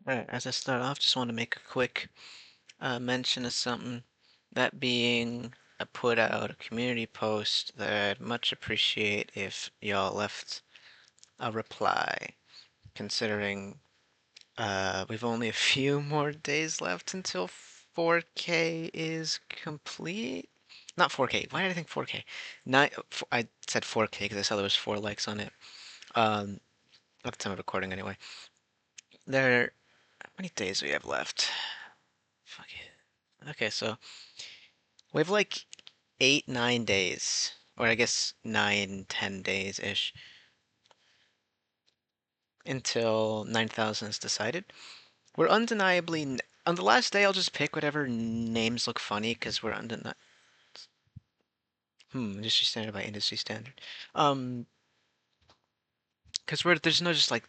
Alright, as I start off, just want to make a quick mention of something. That being, I put out a community post that I'd much appreciate if y'all left a reply, considering we've only a few more days left until 4K is complete. Not 4K. Why did I think 4K? I said 4K because I saw there was 4 likes on it. At the time of recording, anyway. How many days do we have left? Fuck it. Okay, so we have like 8, 9 days, or I guess 9, 10 days-ish, until 9,000 is decided. We're undeniably, on the last day, I'll just pick whatever names look funny, because we're undeniably, industry standard by industry standard. Because there's no just like,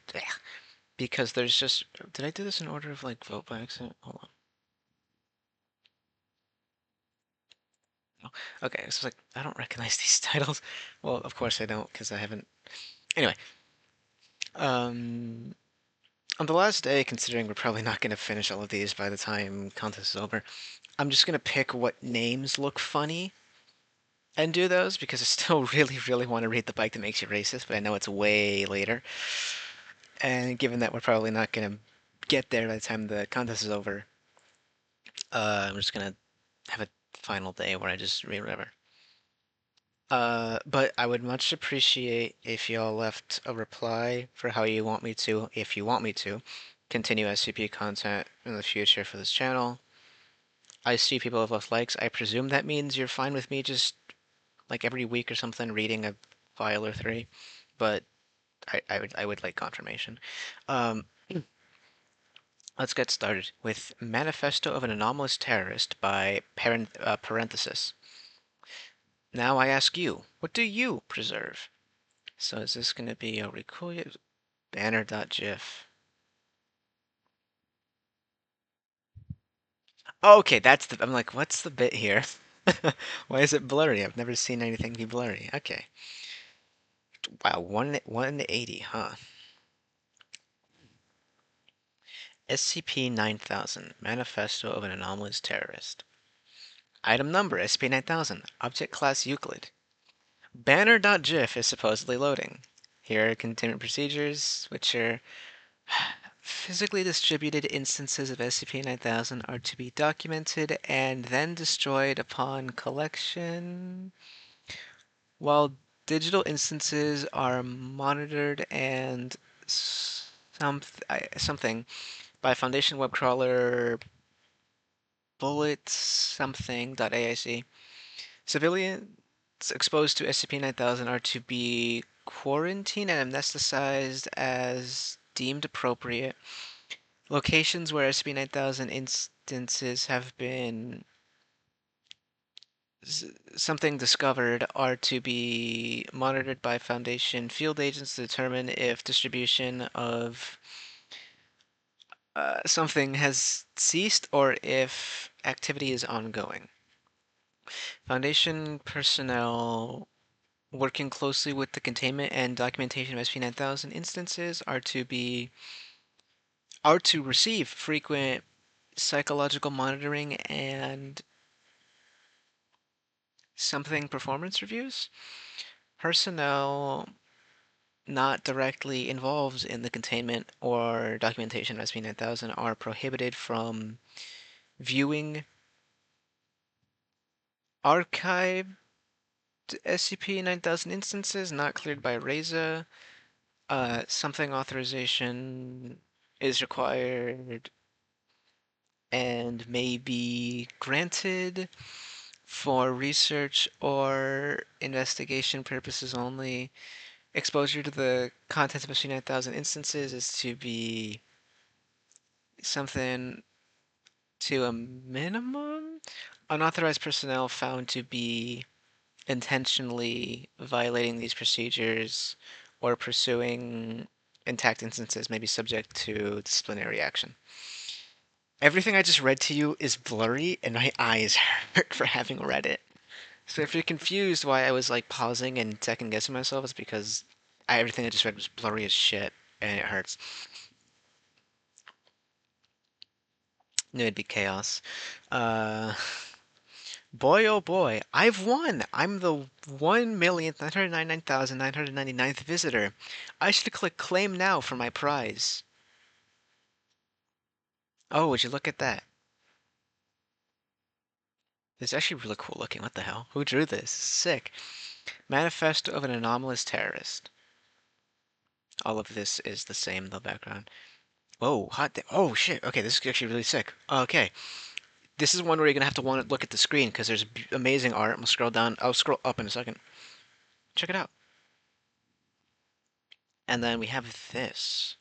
because there's just, did I do this in order of like vote by accident? Hold on. No. Okay, so it's like, I don't recognize these titles. Well, of course I don't, because I haven't, anyway. Um, On the last day, considering we're probably not going to finish all of these by the time contest is over, I'm just going to pick what names look funny and do those because I still really, really want to read The Bike That Makes You Racist, but I know it's way later. And given that we're probably not going to get there by the time the contest is over, I'm just going to have a final day where I just read whatever. But I would much appreciate if y'all left a reply for how you want me to, if you want me to, continue SCP content in the future for this channel. I see people have left likes. I presume that means you're fine with me just like every week or something reading a file or three, but I would like confirmation. Um, let's get started with Manifesto of an Anomalous Terrorist by parenthesis. Now I ask you, what do you preserve? So is this going to be a recoil banner.gif? Oh, okay, that's the. I'm like, what's the bit here? Why is it blurry? I've never seen anything be blurry. Okay. Wow, 180, huh? SCP-9000, Manifesto of an Anomalous Terrorist. Item number, SCP-9000, Object Class Euclid. Banner.gif is supposedly loading. Here are containment procedures, which are physically distributed instances of SCP-9000 are to be documented and then destroyed upon collection, while digital instances are monitored and something by Foundation web crawler bullet something.aic. Civilians exposed to SCP-9000 are to be quarantined and amnesticized as deemed appropriate. Locations where SCP-9000 instances have been something discovered are to be monitored by Foundation field agents to determine if distribution of something has ceased or if activity is ongoing. Foundation personnel working closely with the containment and documentation of SCP-9000 instances are to receive frequent psychological monitoring and something performance reviews. Personnel not directly involved in the containment or documentation of SCP-9000 are prohibited from viewing archived SCP-9000 instances not cleared by RESA. Something authorization is required and may be granted for research or investigation purposes only. Exposure to the contents of SCP-9000 instances is to be something to a minimum. Unauthorized personnel found to be intentionally violating these procedures or pursuing intact instances may be subject to disciplinary action. Everything I just read to you is blurry, and my eyes hurt for having read it. So if you're confused why I was like pausing and second guessing myself, it's because everything I just read was blurry as shit, and it hurts. It'd be chaos. Uh, boy, oh boy, I've won! I'm the 1,999,999th visitor. I should click claim now for my prize. Oh, would you look at that? It's actually really cool looking. What the hell? Who drew this? Sick. Manifesto of an anomalous terrorist. All of this is the same in the background. Oh, oh shit. Okay, this is actually really sick. Okay, this is one where you're gonna have to want to look at the screen because there's amazing art. I'm gonna scroll down. I'll scroll up in a second. Check it out. And then we have this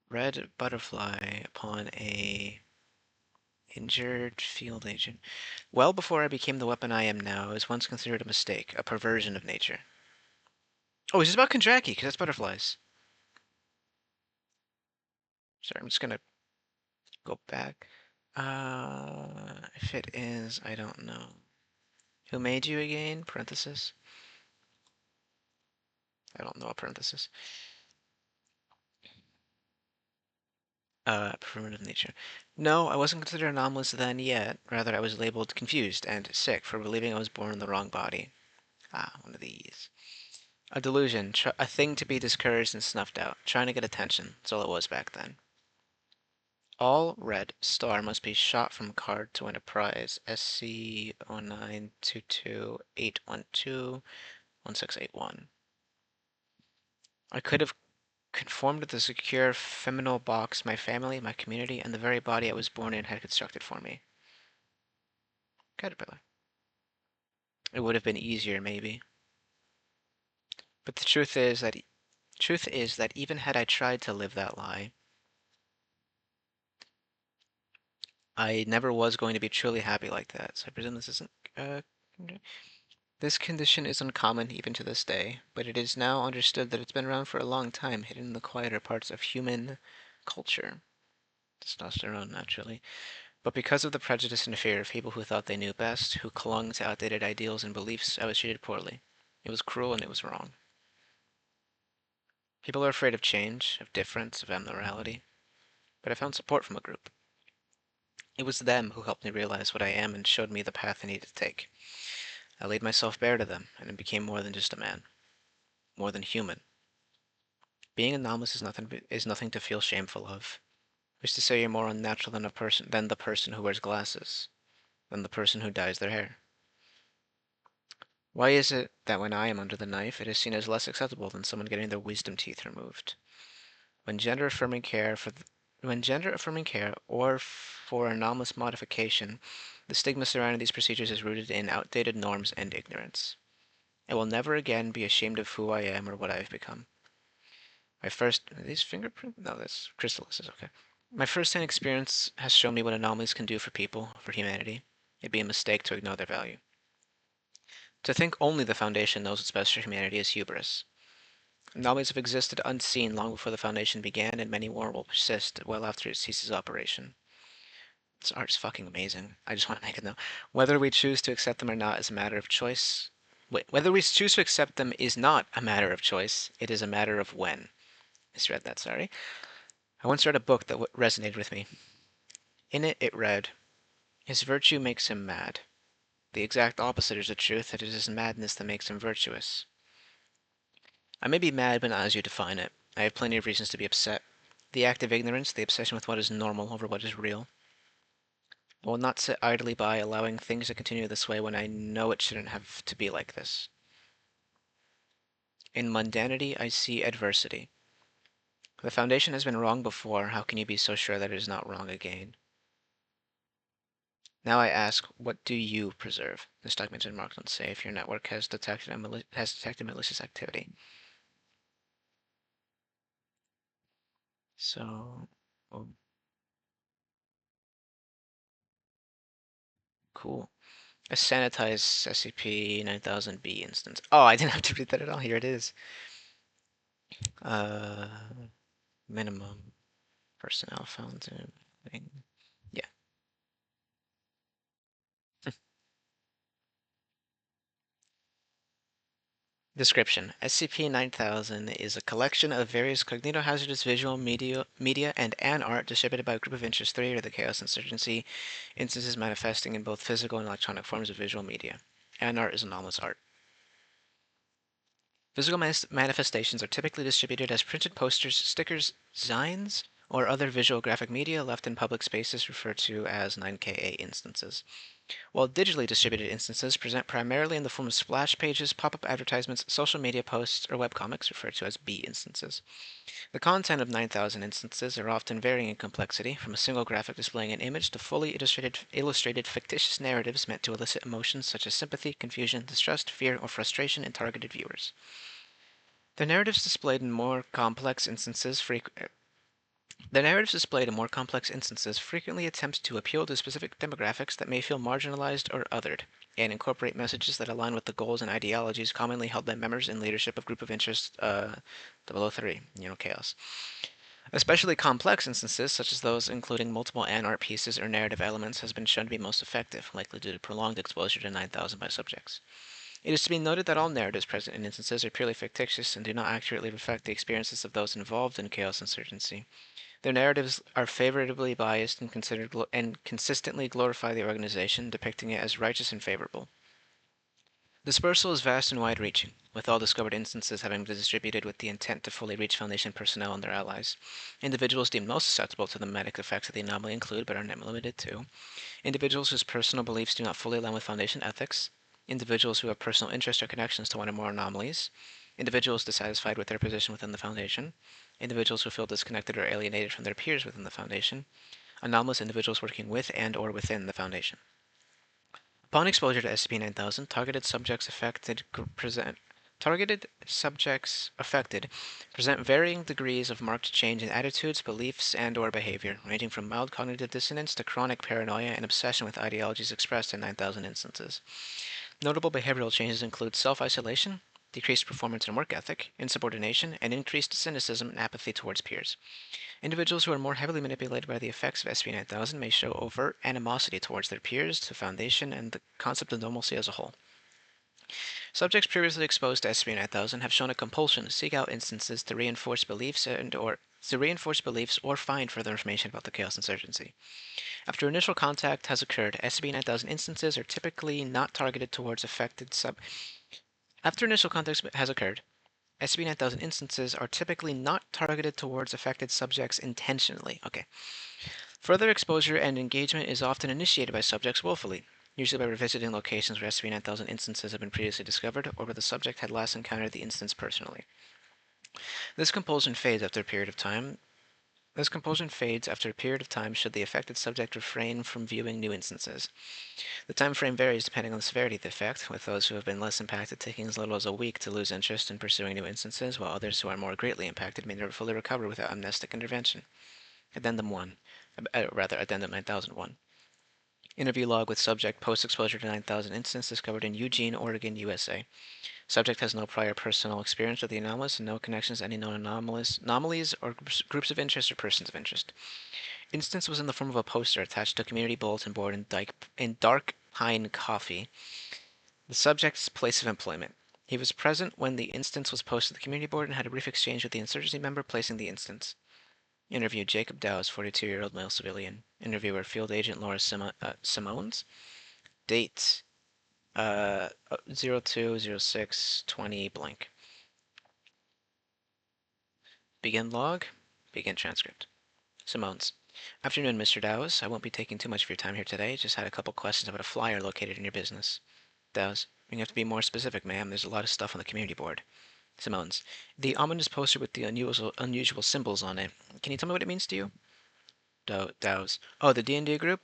red butterfly upon a injured field agent. Well before I became the weapon I am now, it was once considered a mistake, a perversion of nature. Oh, is this about Kondraki? Because that's butterflies. Sorry, I'm just gonna go back. If it is, I don't know. Who made you again? Parenthesis. I don't know a parenthesis. Primitive nature. No, I wasn't considered anomalous then yet. Rather, I was labeled confused and sick for believing I was born in the wrong body. Ah, one of these. A delusion, a thing to be discouraged and snuffed out, trying to get attention. That's all it was back then. All red star must be shot from card to win a prize. SC-0922-812-1681. I could have conformed to the secure feminine box my family, my community, and the very body I was born in had constructed for me. Caterpillar. It would have been easier, maybe. But the truth is that even had I tried to live that lie, I never was going to be truly happy like that. So I presume this isn't. This condition is uncommon even to this day, but it is now understood that it's been around for a long time, hidden in the quieter parts of human culture. Testosterone, naturally. But because of the prejudice and fear of people who thought they knew best, who clung to outdated ideals and beliefs, I was treated poorly. It was cruel and it was wrong. People are afraid of change, of difference, of abnormality. But I found support from a group. It was them who helped me realize what I am and showed me the path I needed to take. I laid myself bare to them, and it became more than just a man. More than human. Being anomalous is nothing to feel shameful of. Which to say you're more unnatural than the person who wears glasses, than the person who dyes their hair. Why is it that when I am under the knife, it is seen as less acceptable than someone getting their wisdom teeth removed? When gender affirming care or for anomalous modification, the stigma surrounding these procedures is rooted in outdated norms and ignorance. I will never again be ashamed of who I am or what I have become. Are these fingerprint? No, that's chrysalis is okay. My first-hand experience has shown me what anomalies can do for people, for humanity. It'd be a mistake to ignore their value. To think only the Foundation knows what's best for humanity is hubris. Anomalies have existed unseen long before the Foundation began, and many more will persist well after it ceases operation. This art's fucking amazing. I just want to make it known. Whether we choose to accept them or not is a matter of choice. Whether we choose to accept them is not a matter of choice. It is a matter of when. Misread that, sorry. I once read a book that resonated with me. In it, it read, "His virtue makes him mad. The exact opposite is the truth, that it is madness that makes him virtuous." I may be mad, but not as you define it. I have plenty of reasons to be upset. The act of ignorance, the obsession with what is normal over what is real. I will not sit idly by allowing things to continue this way when I know it shouldn't have to be like this. In mundanity, I see adversity. The Foundation has been wrong before, how can you be so sure that it is not wrong again? Now I ask, what do you preserve? This document is marked unsafe. Your network has detected malicious activity. So, oh, cool. A sanitized SCP-9000-B instance. Oh, I didn't have to read that at all. Here it is. Uh, minimum personnel found in. Yeah. Description: SCP-9000 is a collection of various cognitohazardous visual media and an art distributed by a Group of Interest 3 or the Chaos Insurgency, instances manifesting in both physical and electronic forms of visual media. An art is anomalous art. Physical manifestations are typically distributed as printed posters, stickers, zines, or other visual graphic media left in public spaces referred to as 9Ka instances, while digitally distributed instances present primarily in the form of splash pages, pop-up advertisements, social media posts, or webcomics referred to as B instances. The content of 9000 instances are often varying in complexity, from a single graphic displaying an image to fully illustrated fictitious narratives meant to elicit emotions such as sympathy, confusion, distrust, fear, or frustration in targeted viewers. The narratives displayed in more complex instances frequently attempt to appeal to specific demographics that may feel marginalized or othered, and incorporate messages that align with the goals and ideologies commonly held by members and leadership of Group of Interest 003, Chaos. Especially complex instances, such as those including multiple art pieces or narrative elements, has been shown to be most effective, likely due to prolonged exposure to 9000 by subjects. It is to be noted that all narratives present in instances are purely fictitious and do not accurately reflect the experiences of those involved in Chaos Insurgency. Their narratives are favorably biased and consistently glorify the organization, depicting it as righteous and favorable. Dispersal is vast and wide-reaching, with all discovered instances having been distributed with the intent to fully reach Foundation personnel and their allies. Individuals deemed most susceptible to the mimetic effects of the anomaly include, but are not limited to, individuals whose personal beliefs do not fully align with Foundation ethics, individuals who have personal interest or connections to one or more anomalies, individuals dissatisfied with their position within the Foundation, individuals who feel disconnected or alienated from their peers within the Foundation, anomalous individuals working with and or within the Foundation. Upon exposure to SCP-9000, targeted subjects affected present varying degrees of marked change in attitudes, beliefs, and or behavior, ranging from mild cognitive dissonance to chronic paranoia and obsession with ideologies expressed in 9000 instances. Notable behavioral changes include self-isolation, decreased performance and work ethic, insubordination, and increased cynicism and apathy towards peers. Individuals who are more heavily manipulated by the effects of SCP-9000 may show overt animosity towards their peers, the Foundation, and the concept of normalcy as a whole. Subjects previously exposed to SCP-9000 have shown a compulsion to seek out instances to reinforce beliefs or find further information about the Chaos Insurgency. After initial contact has occurred, SCP-9000 instances are typically not targeted towards affected After initial contact has occurred, SCP-9000 instances are typically not targeted towards affected subjects intentionally. Okay. Further exposure and engagement is often initiated by subjects willfully, usually by revisiting locations where SCP-9000 instances have been previously discovered or where the subject had last encountered the instance personally. This compulsion fades after a period of time should the affected subject refrain from viewing new instances. The time frame varies depending on the severity of the effect, with those who have been less impacted taking as little as a week to lose interest in pursuing new instances, while others who are more greatly impacted may never fully recover without amnestic intervention. Addendum 9001. Interview log with subject post-exposure to 9000 instance discovered in Eugene, Oregon, USA. Subject has no prior personal experience with the anomalous and no connections to any known anomalies or groups of interest or persons of interest. Instance was in the form of a poster attached to a community bulletin board in dark pine coffee, the subject's place of employment. He was present when the instance was posted to the community board and had a brief exchange with the insurgency member placing the instance. Interview Jacob Dow's 42-year-old male civilian. Interviewer Field Agent Laura Simones. Date 020620 blank. Begin log. Begin transcript. Simones. Afternoon, Mr. Dowes. I won't be taking too much of your time here today. Just had a couple questions about a flyer located in your business. Dowes. You have to be more specific, ma'am. There's a lot of stuff on the community board. Simones. The ominous poster with the unusual symbols on it. Can you tell me what it means to you? Dowes. Oh, the D&D group?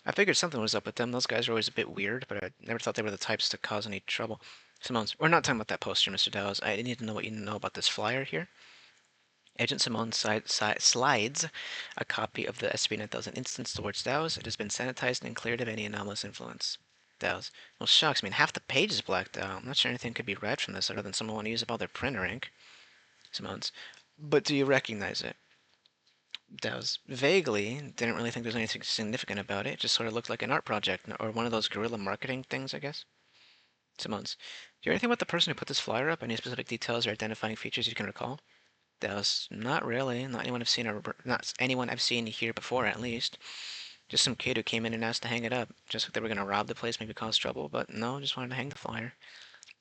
I figured something was up with them. Those guys are always a bit weird, but I never thought they were the types to cause any trouble. Simones. We're not talking about that poster, Mr. Dowes. I need to know what you know about this flyer here. Agent Simone slides a copy of the SCP-9000 instance towards Dowes. It has been sanitized and cleared of any anomalous influence. Dowes. Well, shucks, I mean, half the page is blacked out. I'm not sure anything could be read from this other than someone want to use up all their printer ink. Simone's. But do you recognize it? Dowes. Vaguely. Didn't really think there's anything significant about it. It just sort of looked like an art project, or one of those guerrilla marketing things, I guess. Simone's. you hear anything about the person who put this flyer up? Any specific details or identifying features you can recall? Dallas, not really. Not anyone I've seen, or not anyone I've seen here before, at least. Just some kid who came in and asked to hang it up. Just like they were gonna rob the place, maybe cause trouble, but no, just wanted to hang the flyer.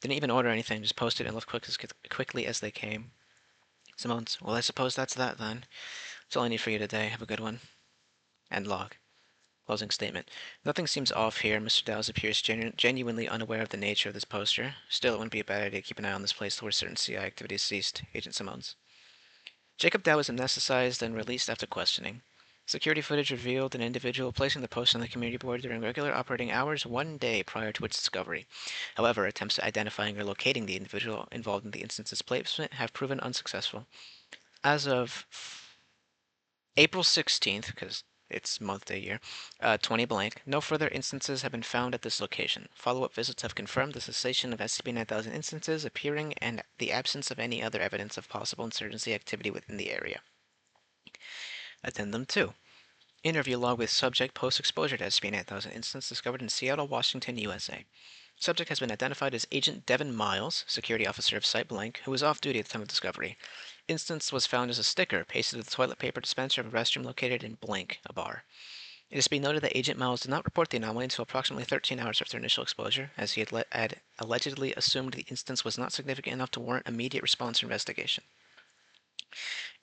Didn't even order anything, just posted and left quickly as they came. Simone's, well, I suppose that's that then. That's all I need for you today. Have a good one. End log. Closing statement. Nothing seems off here. Mr. Dowes appears genuinely unaware of the nature of this poster. Still, it wouldn't be a bad idea to keep an eye on this place till where certain CI activities ceased. Agent Simone's. Jacob Dow was amnesticized and released after questioning. Security footage revealed an individual placing the post on the community board during regular operating hours 1 day prior to its discovery. However, attempts at identifying or locating the individual involved in the instance's placement have proven unsuccessful. As of April 16th, because it's month to year, 20 blank, no further instances have been found at this location. Follow-up visits have confirmed the cessation of SCP-9000 instances appearing and the absence of any other evidence of possible insurgency activity within the area. Addendum 2. Interview log with subject post-exposure to SCP-9000 instance discovered in Seattle, Washington, USA. Subject has been identified as Agent Devin Miles, security officer of Site Blank, who was off duty at the time of discovery. Instance was found as a sticker pasted to the toilet paper dispenser of a restroom located in Blank, a bar. It is to be noted that Agent Miles did not report the anomaly until approximately 13 hours after initial exposure, as he had allegedly assumed the instance was not significant enough to warrant immediate response or investigation.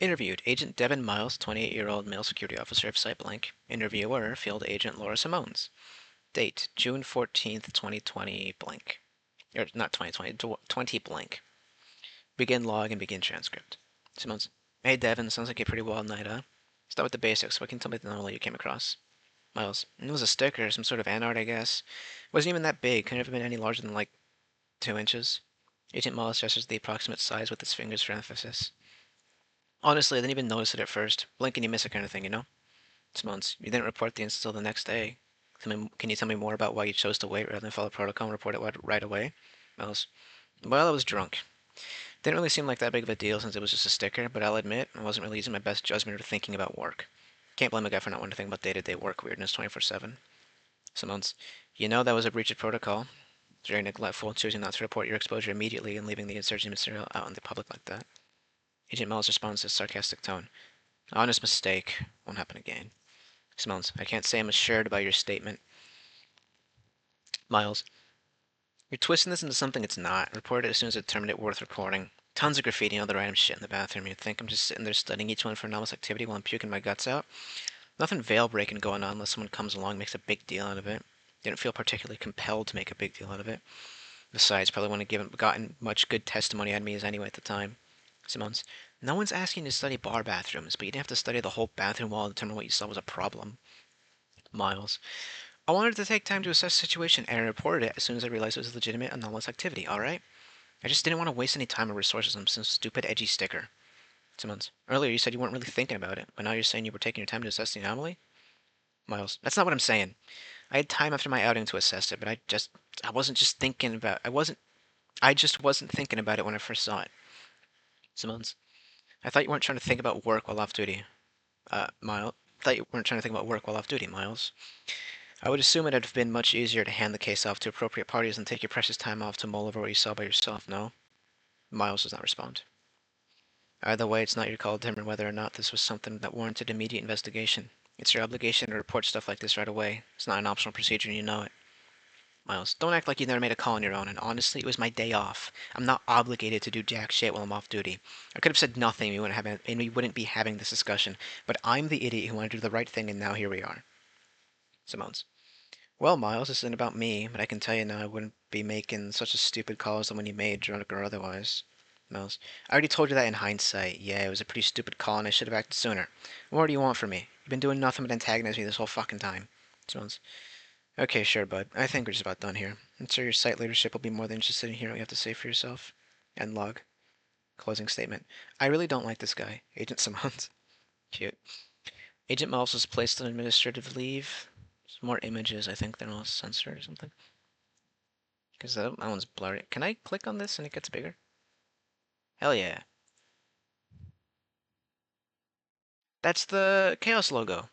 Interviewed, Agent Devin Miles, 28-year-old male security officer of Site Blank. Interviewer, Field Agent Laura Simones. Date, June 14th, 2020 blank. Or not 2020, 20 blank. Begin log and begin transcript. Simones. Hey Devin, sounds like a pretty wild night, huh? Start with the basics. What can you tell me the anomaly you came across? Miles. It was a sticker, some sort of fan art, I guess. Wasn't even that big. Couldn't have been any larger than like 2 inches. Agent Miles gestures the approximate size with his fingers for emphasis. Honestly, I didn't even notice it at first. Blink and you miss it kind of thing, you know? Simones. You didn't report the incident until the next day. Can you tell me more about why you chose to wait rather than follow protocol and report it right away? Miles. Well, I was drunk. Didn't really seem like that big of a deal since it was just a sticker, but I'll admit I wasn't really using my best judgment or thinking about work. Can't blame a guy for not wanting to think about day-to-day work weirdness 24/7. Simones. You know that was a breach of protocol. It's very neglectful, choosing not to report your exposure immediately and leaving the insurgent material out in the public like that. Agent Miles responds in a sarcastic tone. Honest mistake. Won't happen again. Simones. I can't say I'm assured about your statement. Miles. You're twisting this into something it's not. Report it as soon as I determine it worth reporting. Tons of graffiti and other random shit in the bathroom. You'd think I'm just sitting there studying each one for anomalous activity while I'm puking my guts out? Nothing veil breaking going on unless someone comes along and makes a big deal out of it. Didn't feel particularly compelled to make a big deal out of it. Besides, probably wouldn't have gotten much good testimony out of me as anyway at the time. Simone's. No one's asking you to study bar bathrooms, but you didn't have to study the whole bathroom wall to determine what you saw was a problem. Miles. I wanted to take time to assess the situation and I reported it as soon as I realized it was a legitimate anomalous activity, alright? I just didn't want to waste any time or resources on some stupid edgy sticker. Simone's. Earlier you said you weren't really thinking about it, but now you're saying you were taking your time to assess the anomaly? Miles. That's not what I'm saying. I had time after my outing to assess it, but I wasn't just thinking about I just wasn't thinking about it when I first saw it. Simone's. I thought you weren't trying to think about work while off duty. Miles. I thought you weren't trying to think about work while off duty, Miles. I would assume it'd have been much easier to hand the case off to appropriate parties than take your precious time off to mull over what you saw by yourself, no? Miles does not respond. Either way, it's not your call to determine whether or not this was something that warranted immediate investigation. It's your obligation to report stuff like this right away. It's not an optional procedure and you know it. Miles, don't act like you never made a call on your own, and honestly, it was my day off. I'm not obligated to do jack shit while I'm off duty. I could have said nothing and we wouldn't be having this discussion, but I'm the idiot who wanted to do the right thing and now here we are. Simone's. Well, Miles, this isn't about me, but I can tell you now I wouldn't be making such a stupid call as the one you made, drunk or otherwise. Miles. I already told you that in hindsight. Yeah, it was a pretty stupid call and I should have acted sooner. What more do you want from me? You've been doing nothing but antagonize me this whole fucking time. Miles. Okay, sure, bud. I think we're just about done here. I'm sure your site leadership will be more than interested in hearing what you have to say for yourself. End log. Closing statement. I really don't like this guy. Agent Simons. Cute. Agent Miles was placed on administrative leave. Some more images, I think they're all censored or something. Because that one's blurry. Can I click on this and it gets bigger? Hell yeah. That's the Chaos logo.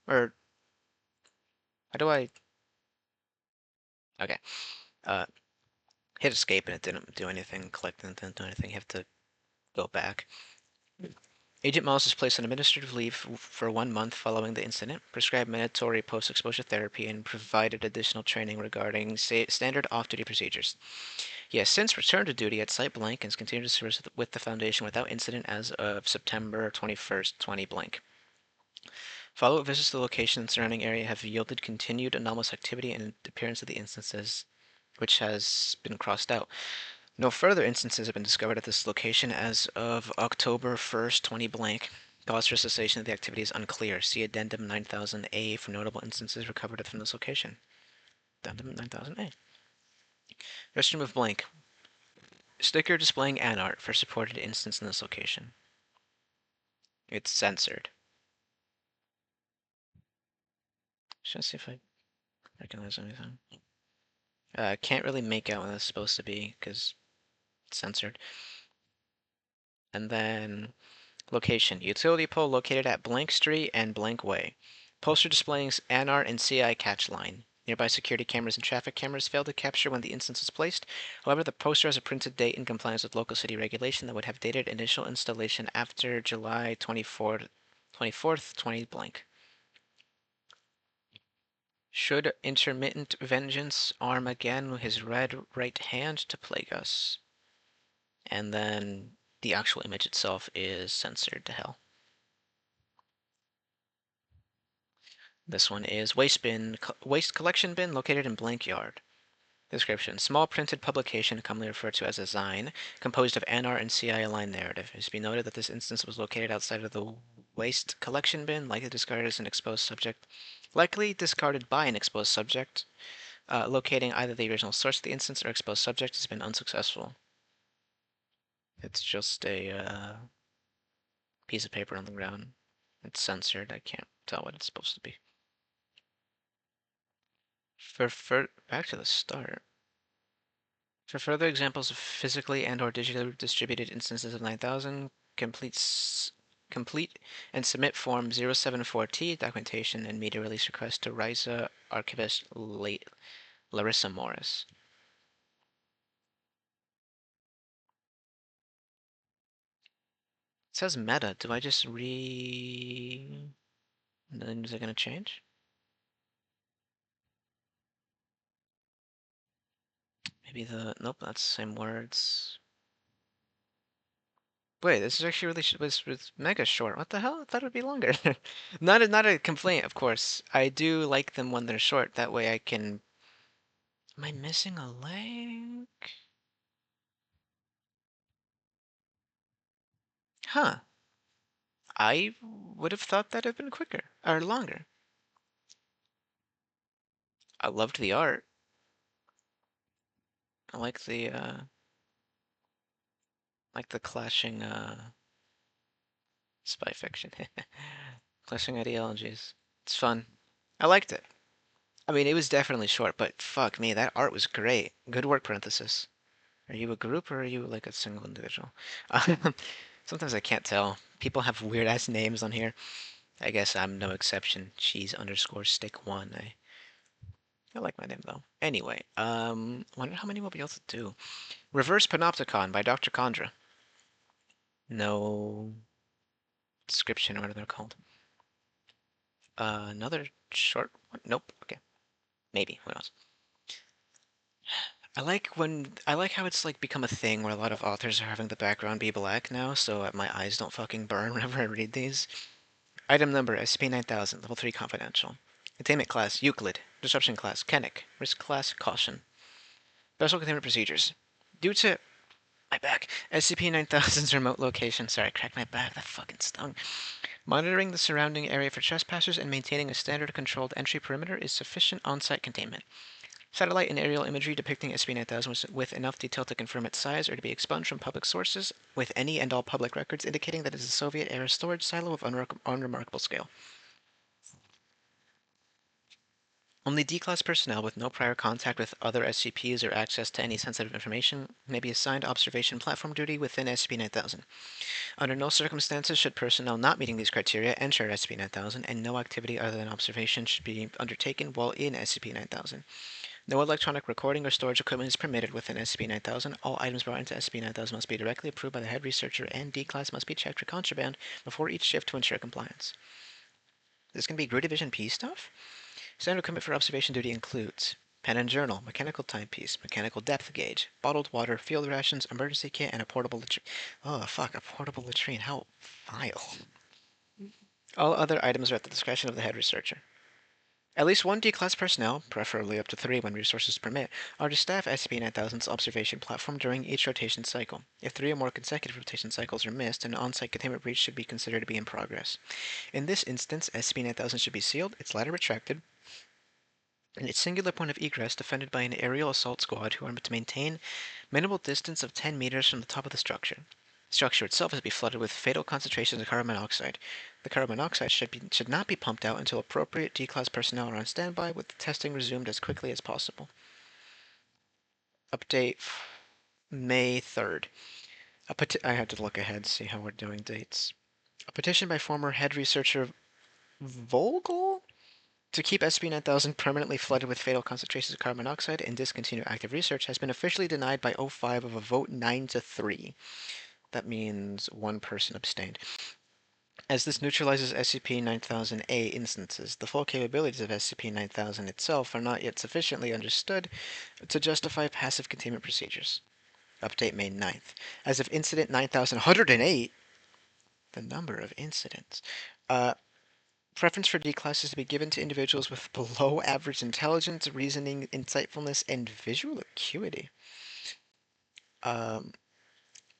Or, how do I... Okay. Uh, hit escape and it didn't do anything, clicked and it didn't do anything, you have to go back. Agent Miles was placed on administrative leave for 1 month following the incident, prescribed mandatory post-exposure therapy, and provided additional training regarding standard off-duty procedures. He has since returned to duty at Site Blank and has continued to service with the Foundation without incident as of September 21st, 20 blank. Follow-up visits to the location and surrounding area have yielded continued anomalous activity and appearance of the instances, which has been crossed out. No further instances have been discovered at this location as of October 1st, 20 blank. Cause for cessation of the activity is unclear. See Addendum 9000A for notable instances recovered from this location. Addendum 9000A. Just remove blank. Sticker displaying anart for supported instance in this location. It's censored. Should I see if I recognize anything? Can't really make out what that's supposed to be because it's censored. And then location. Utility pole located at blank street and blank way. Poster displaying anart and CI catch line. Nearby security cameras and traffic cameras failed to capture when the instance was placed. However, the poster has a printed date in compliance with local city regulation that would have dated initial installation after July 24th, 20 blank. Should intermittent vengeance arm again his red right hand to plague us? And then the actual image itself is censored to hell. This one is waste collection bin located in blank yard. Description: small printed publication, commonly referred to as a zine, composed of anart and CI aligned narrative. It is to be noted that this instance was located outside of the waste collection bin, likely discarded as an exposed subject. Likely discarded by an exposed subject. Locating either the original source of the instance or exposed subject has been unsuccessful. It's just a piece of paper on the ground. It's censored. I can't tell what it's supposed to be. Back to the start. For further examples of physically and/or digitally distributed instances of 9000, complete and submit Form 074T documentation and media release request to RISA archivist Larissa Morris. It says meta. Do I just then is it gonna change? Maybe nope, that's the same words. Wait, this is actually really was mega short. What the hell? I thought it would be longer. Not a complaint, of course. I do like them when they're short. That way I can. Am I missing a leg? Huh. I would have thought that'd have been quicker or longer. I loved the art. I like the clashing spy fiction. Clashing ideologies. It's fun. I liked it. I mean, it was definitely short, but fuck me, that art was great. Good work, parenthesis. Are you a group or are you like a single individual? Sometimes I can't tell. People have weird ass names on here. I guess I'm no exception. Cheese underscore stick one. I like my name though. Anyway, wonder how many we'll be able to do. Reverse Panopticon by Dr. Condra. No description or whatever they're called. Another short one? Nope. Okay. Maybe. Who knows? I like how it's like become a thing where a lot of authors are having the background be black now, so my eyes don't fucking burn whenever I read these. Item number SCP-9000, level 3 confidential. Containment class Euclid. Disruption class Kennic. Risk class Caution. Special containment procedures. Due to my back, SCP-9000's remote location. Sorry, I cracked my back. That fucking stung. Monitoring the surrounding area for trespassers and maintaining a standard controlled entry perimeter is sufficient on-site containment. Satellite and aerial imagery depicting SCP-9000 with enough detail to confirm its size or to be expunged from public sources, with any and all public records indicating that it is a Soviet-era storage silo of unremarkable scale. Only D-Class personnel with no prior contact with other SCPs or access to any sensitive information may be assigned observation platform duty within SCP-9000. Under no circumstances should personnel not meeting these criteria enter SCP-9000, and no activity other than observation should be undertaken while in SCP-9000. No electronic recording or storage equipment is permitted within SCP-9000. All items brought into SCP-9000 must be directly approved by the head researcher, and D-Class must be checked for contraband before each shift to ensure compliance. This can be Gru Division P stuff? Standard equipment for observation duty includes pen and journal, mechanical timepiece, mechanical depth gauge, bottled water, field rations, emergency kit, and a portable latrine. Oh, fuck, a portable latrine. How vile. All other items are at the discretion of the head researcher. At least one D-Class personnel, preferably up to 3 when resources permit, are to staff SCP-9000's observation platform during each rotation cycle. If 3 or more consecutive rotation cycles are missed, an on-site containment breach should be considered to be in progress. In this instance, SCP-9000 should be sealed, its ladder retracted, and its singular point of egress defended by an aerial assault squad who are to maintain minimal distance of 10 meters from the top of the structure. The structure itself is to be flooded with fatal concentrations of carbon monoxide. The carbon monoxide should not be pumped out until appropriate D-Class personnel are on standby, with the testing resumed as quickly as possible. Update May 3rd. I had to look ahead, see how we're doing dates. A petition by former head researcher Vogel to keep SCP-9000 permanently flooded with fatal concentrations of carbon monoxide and discontinue active research has been officially denied by 05 of a vote 9-3. That means one person abstained. As this neutralizes SCP-9000-A instances, the full capabilities of SCP-9000 itself are not yet sufficiently understood to justify passive containment procedures. Update May 9th. As of Incident 9108, the number of incidents, preference for D-Class is to be given to individuals with below average intelligence, reasoning, insightfulness, and visual acuity.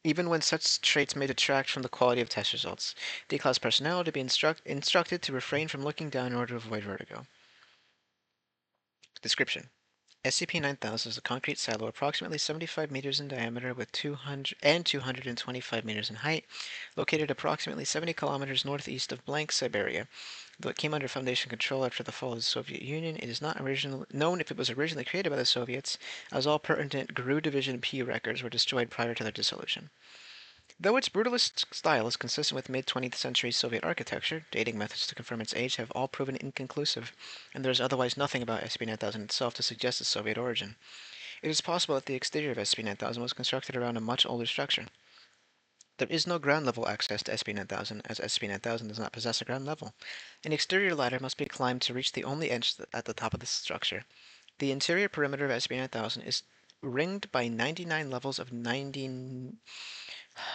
Even when such traits may detract from the quality of test results. D-Class personnel are to be instructed to refrain from looking down in order to avoid vertigo. Description: SCP-9000 is a concrete silo approximately 75 meters in diameter with 225 meters in height, located approximately 70 kilometers northeast of Blank, Siberia. Though it came under Foundation control after the fall of the Soviet Union, it is not known if it was originally created by the Soviets, as all pertinent GRU Division P records were destroyed prior to their dissolution. Though its brutalist style is consistent with mid-20th century Soviet architecture, dating methods to confirm its age have all proven inconclusive, and there is otherwise nothing about SCP-9000 itself to suggest its Soviet origin. It is possible that the exterior of SCP-9000 was constructed around a much older structure. There is no ground-level access to SCP-9000, as SCP-9000 does not possess a ground level. An exterior ladder must be climbed to reach the only edge at the top of the structure. The interior perimeter of SCP-9000 is ringed by 99 levels of 90...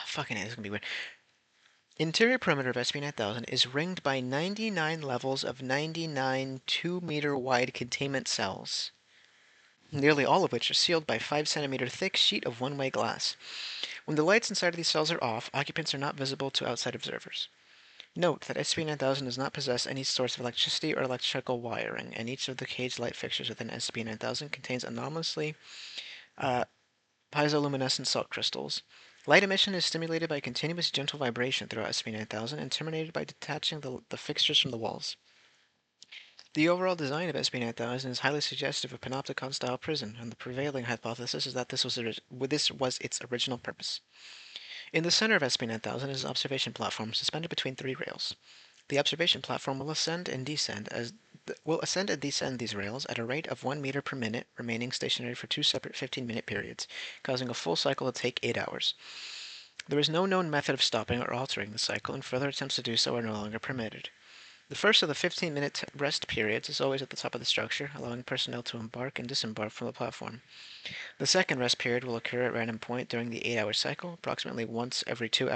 Fucking hell, this is gonna be weird. Interior perimeter of SCP-9000 is ringed by 99 levels of 99 2-meter-wide containment cells, nearly all of which are sealed by 5-centimeter thick sheet of one-way glass. When the lights inside of these cells are off, occupants are not visible to outside observers. Note that SCP-9000 does not possess any source of electricity or electrical wiring, and each of the cage light fixtures within SCP-9000 contains anomalously piezoluminescent salt crystals. Light emission is stimulated by continuous gentle vibration throughout SCP-9000 and terminated by detaching the fixtures from the walls. The overall design of SCP-9000 is highly suggestive of Panopticon-style prison, and the prevailing hypothesis is that this was its original purpose. In the center of SCP-9000 is an observation platform suspended between 3 rails. The observation platform will ascend and descend these rails at a rate of 1 meter per minute, remaining stationary for 2 separate 15-minute periods, causing a full cycle to take 8 hours. There is no known method of stopping or altering the cycle, and further attempts to do so are no longer permitted. The first of the 15-minute rest periods is always at the top of the structure, allowing personnel to embark and disembark from the platform. The second rest period will occur at random point during the 8-hour cycle, approximately once every 2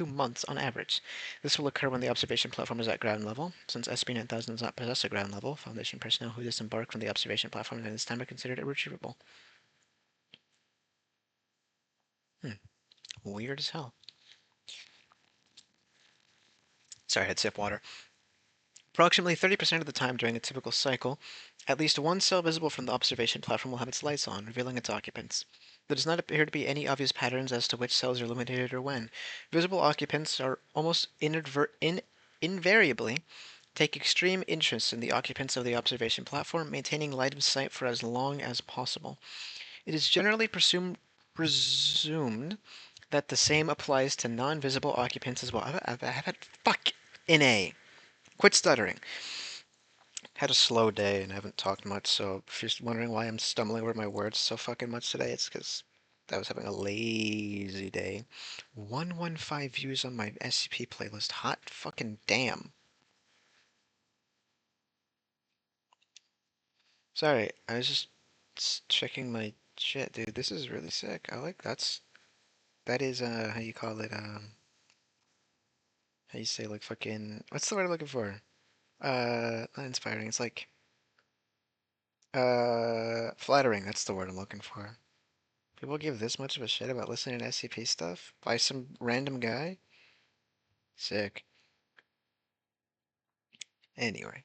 months on average. This will occur when the observation platform is at ground level. Since SCP-9000 does not possess a ground level, Foundation personnel who disembark from the observation platform during this time are considered irretrievable. Weird as hell. Sorry, I had to sip water. Approximately 30% of the time during a typical cycle, at least one cell visible from the observation platform will have its lights on, revealing its occupants. There does not appear to be any obvious patterns as to which cells are illuminated or when. Visible occupants are almost invariably take extreme interest in the occupants of the observation platform, maintaining light of sight for as long as possible. It is generally presumed that the same applies to non-visible occupants as well. Fuck. NA. Quit stuttering. Had a slow day and I haven't talked much, so if you're wondering why I'm stumbling over my words so fucking much today, it's because I was having a lazy day. 115 views on my SCP playlist. Hot fucking damn. Sorry, I was just checking my shit, dude. This is really sick. I like that is how you call it, how you say like fucking what's the word I'm looking for? Not inspiring. It's like flattering. That's the word I'm looking for. People give this much of a shit about listening to SCP stuff by some random guy? Sick. Anyway,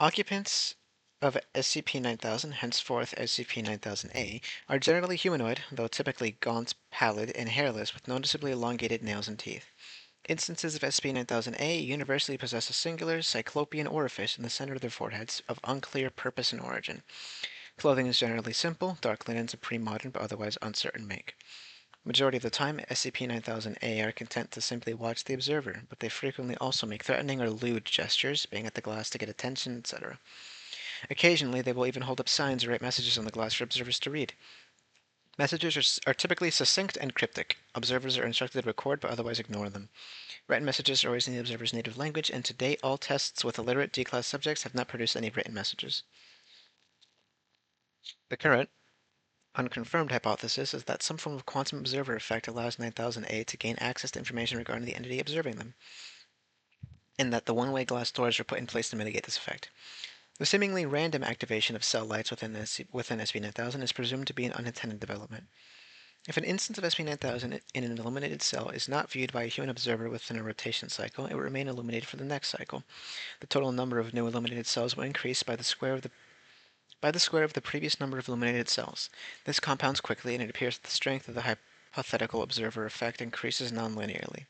occupants of SCP-9000, henceforth SCP-9000-A, are generally humanoid, though typically gaunt, pallid, and hairless with noticeably elongated nails and teeth. Instances of SCP-9000-A universally possess a singular cyclopean orifice in the center of their foreheads of unclear purpose and origin. Clothing is generally simple, dark linens of pre-modern but otherwise uncertain make. Majority of the time, SCP-9000-A are content to simply watch the observer, but they frequently also make threatening or lewd gestures, bang at the glass to get attention, etc. Occasionally, they will even hold up signs or write messages on the glass for observers to read. Messages are typically succinct and cryptic. Observers are instructed to record but otherwise ignore them. Written messages are always in the observer's native language, and to date, all tests with illiterate D-class subjects have not produced any written messages. The current, unconfirmed hypothesis is that some form of quantum observer effect allows 9000-A to gain access to information regarding the entity observing them, and that the one-way glass doors were put in place to mitigate this effect. The seemingly random activation of cell lights within SCP-9000 is presumed to be an unintended development. If an instance of SCP-9000 in an illuminated cell is not viewed by a human observer within a rotation cycle, it will remain illuminated for the next cycle. The total number of new illuminated cells will increase by the square of the previous number of illuminated cells. This compounds quickly, and it appears that the strength of the hypothetical observer effect increases non-linearly.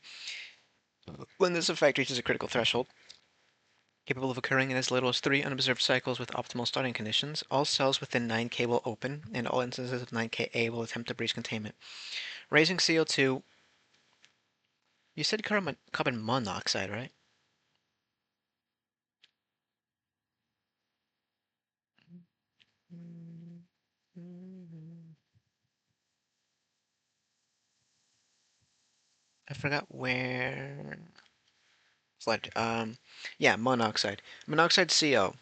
When this effect reaches a critical threshold, capable of occurring in as little as 3 unobserved cycles with optimal starting conditions, all cells within 9K will open, and all instances of 9Ka will attempt to breach containment. Raising CO2... You said carbon monoxide, right? I forgot where... Flood. Yeah, monoxide. Monoxide CO,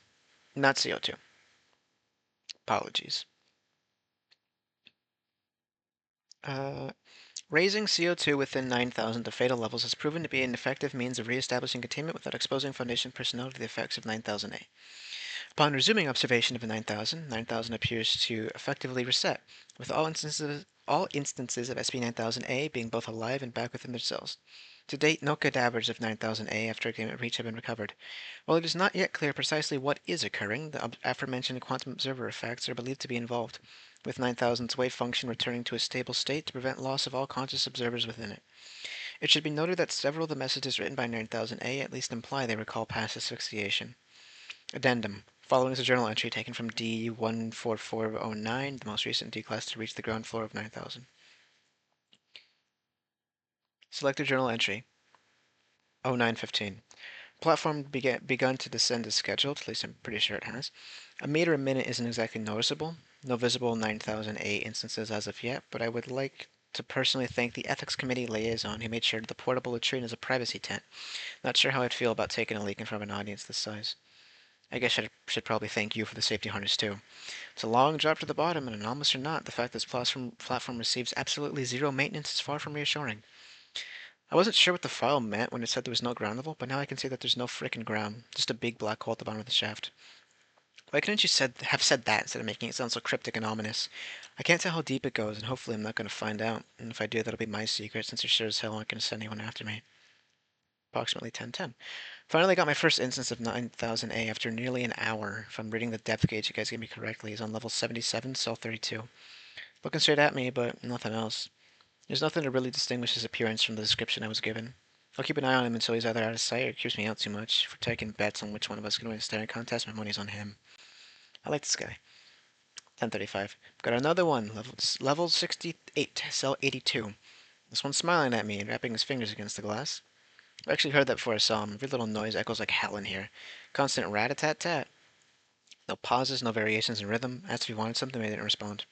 not CO2. Apologies. Uh, Raising CO2 within 9,000 to fatal levels has proven to be an effective means of re-establishing containment without exposing Foundation personnel to the effects of 9000-A. Upon resuming observation of 9000, 9000 appears to effectively reset, with all instances of SCP-9000-A being both alive and back within their cells. To date, no cadavers of 9000-A after containment breach have been recovered. While it is not yet clear precisely what is occurring, the aforementioned quantum observer effects are believed to be involved, with 9000's wave function returning to a stable state to prevent loss of all conscious observers within it. It should be noted that several of the messages written by 9000-A at least imply they recall past asphyxiation. Addendum. Following is a journal entry taken from D14409, the most recent D-class to reach the ground floor of 9000. Select a journal entry. 0915. Platform begun to descend as scheduled, at least I'm pretty sure it has. A meter a minute isn't exactly noticeable. No visible 9000-A instances as of yet, but I would like to personally thank the Ethics Committee liaison who made sure the portable latrine is a privacy tent. Not sure how I'd feel about taking a leak in front of an audience this size. I guess I should probably thank you for the safety harness too. It's a long drop to the bottom, and anomalous or not, the fact this platform receives absolutely zero maintenance is far from reassuring. I wasn't sure what the file meant when it said there was no ground level, but now I can see that there's no frickin' ground, just a big black hole at the bottom of the shaft. Why couldn't you have said that instead of making it sound so cryptic and ominous? I can't tell how deep it goes, and hopefully I'm not going to find out, and if I do, that'll be my secret, since you're sure as hell aren't going to send anyone after me. Approximately 10:10. Finally got my first instance of 9000-A after nearly an hour. If I'm reading the depth gauge you guys gave me correctly, he's on level 77, cell 32. Looking straight at me, but nothing else. There's nothing to really distinguish his appearance from the description I was given. I'll keep an eye on him until he's either out of sight or creeps me out too much. If we're taking bets on which one of us can win a staring contest, my money's on him. I like this guy. 1035. Got another one, level 68, cell 82. This one's smiling at me and wrapping his fingers against the glass. I've actually heard that before I saw him. Every little noise echoes like hell in here. Constant rat-a-tat-tat. No pauses, no variations in rhythm. Asked if he wanted something, but he didn't respond.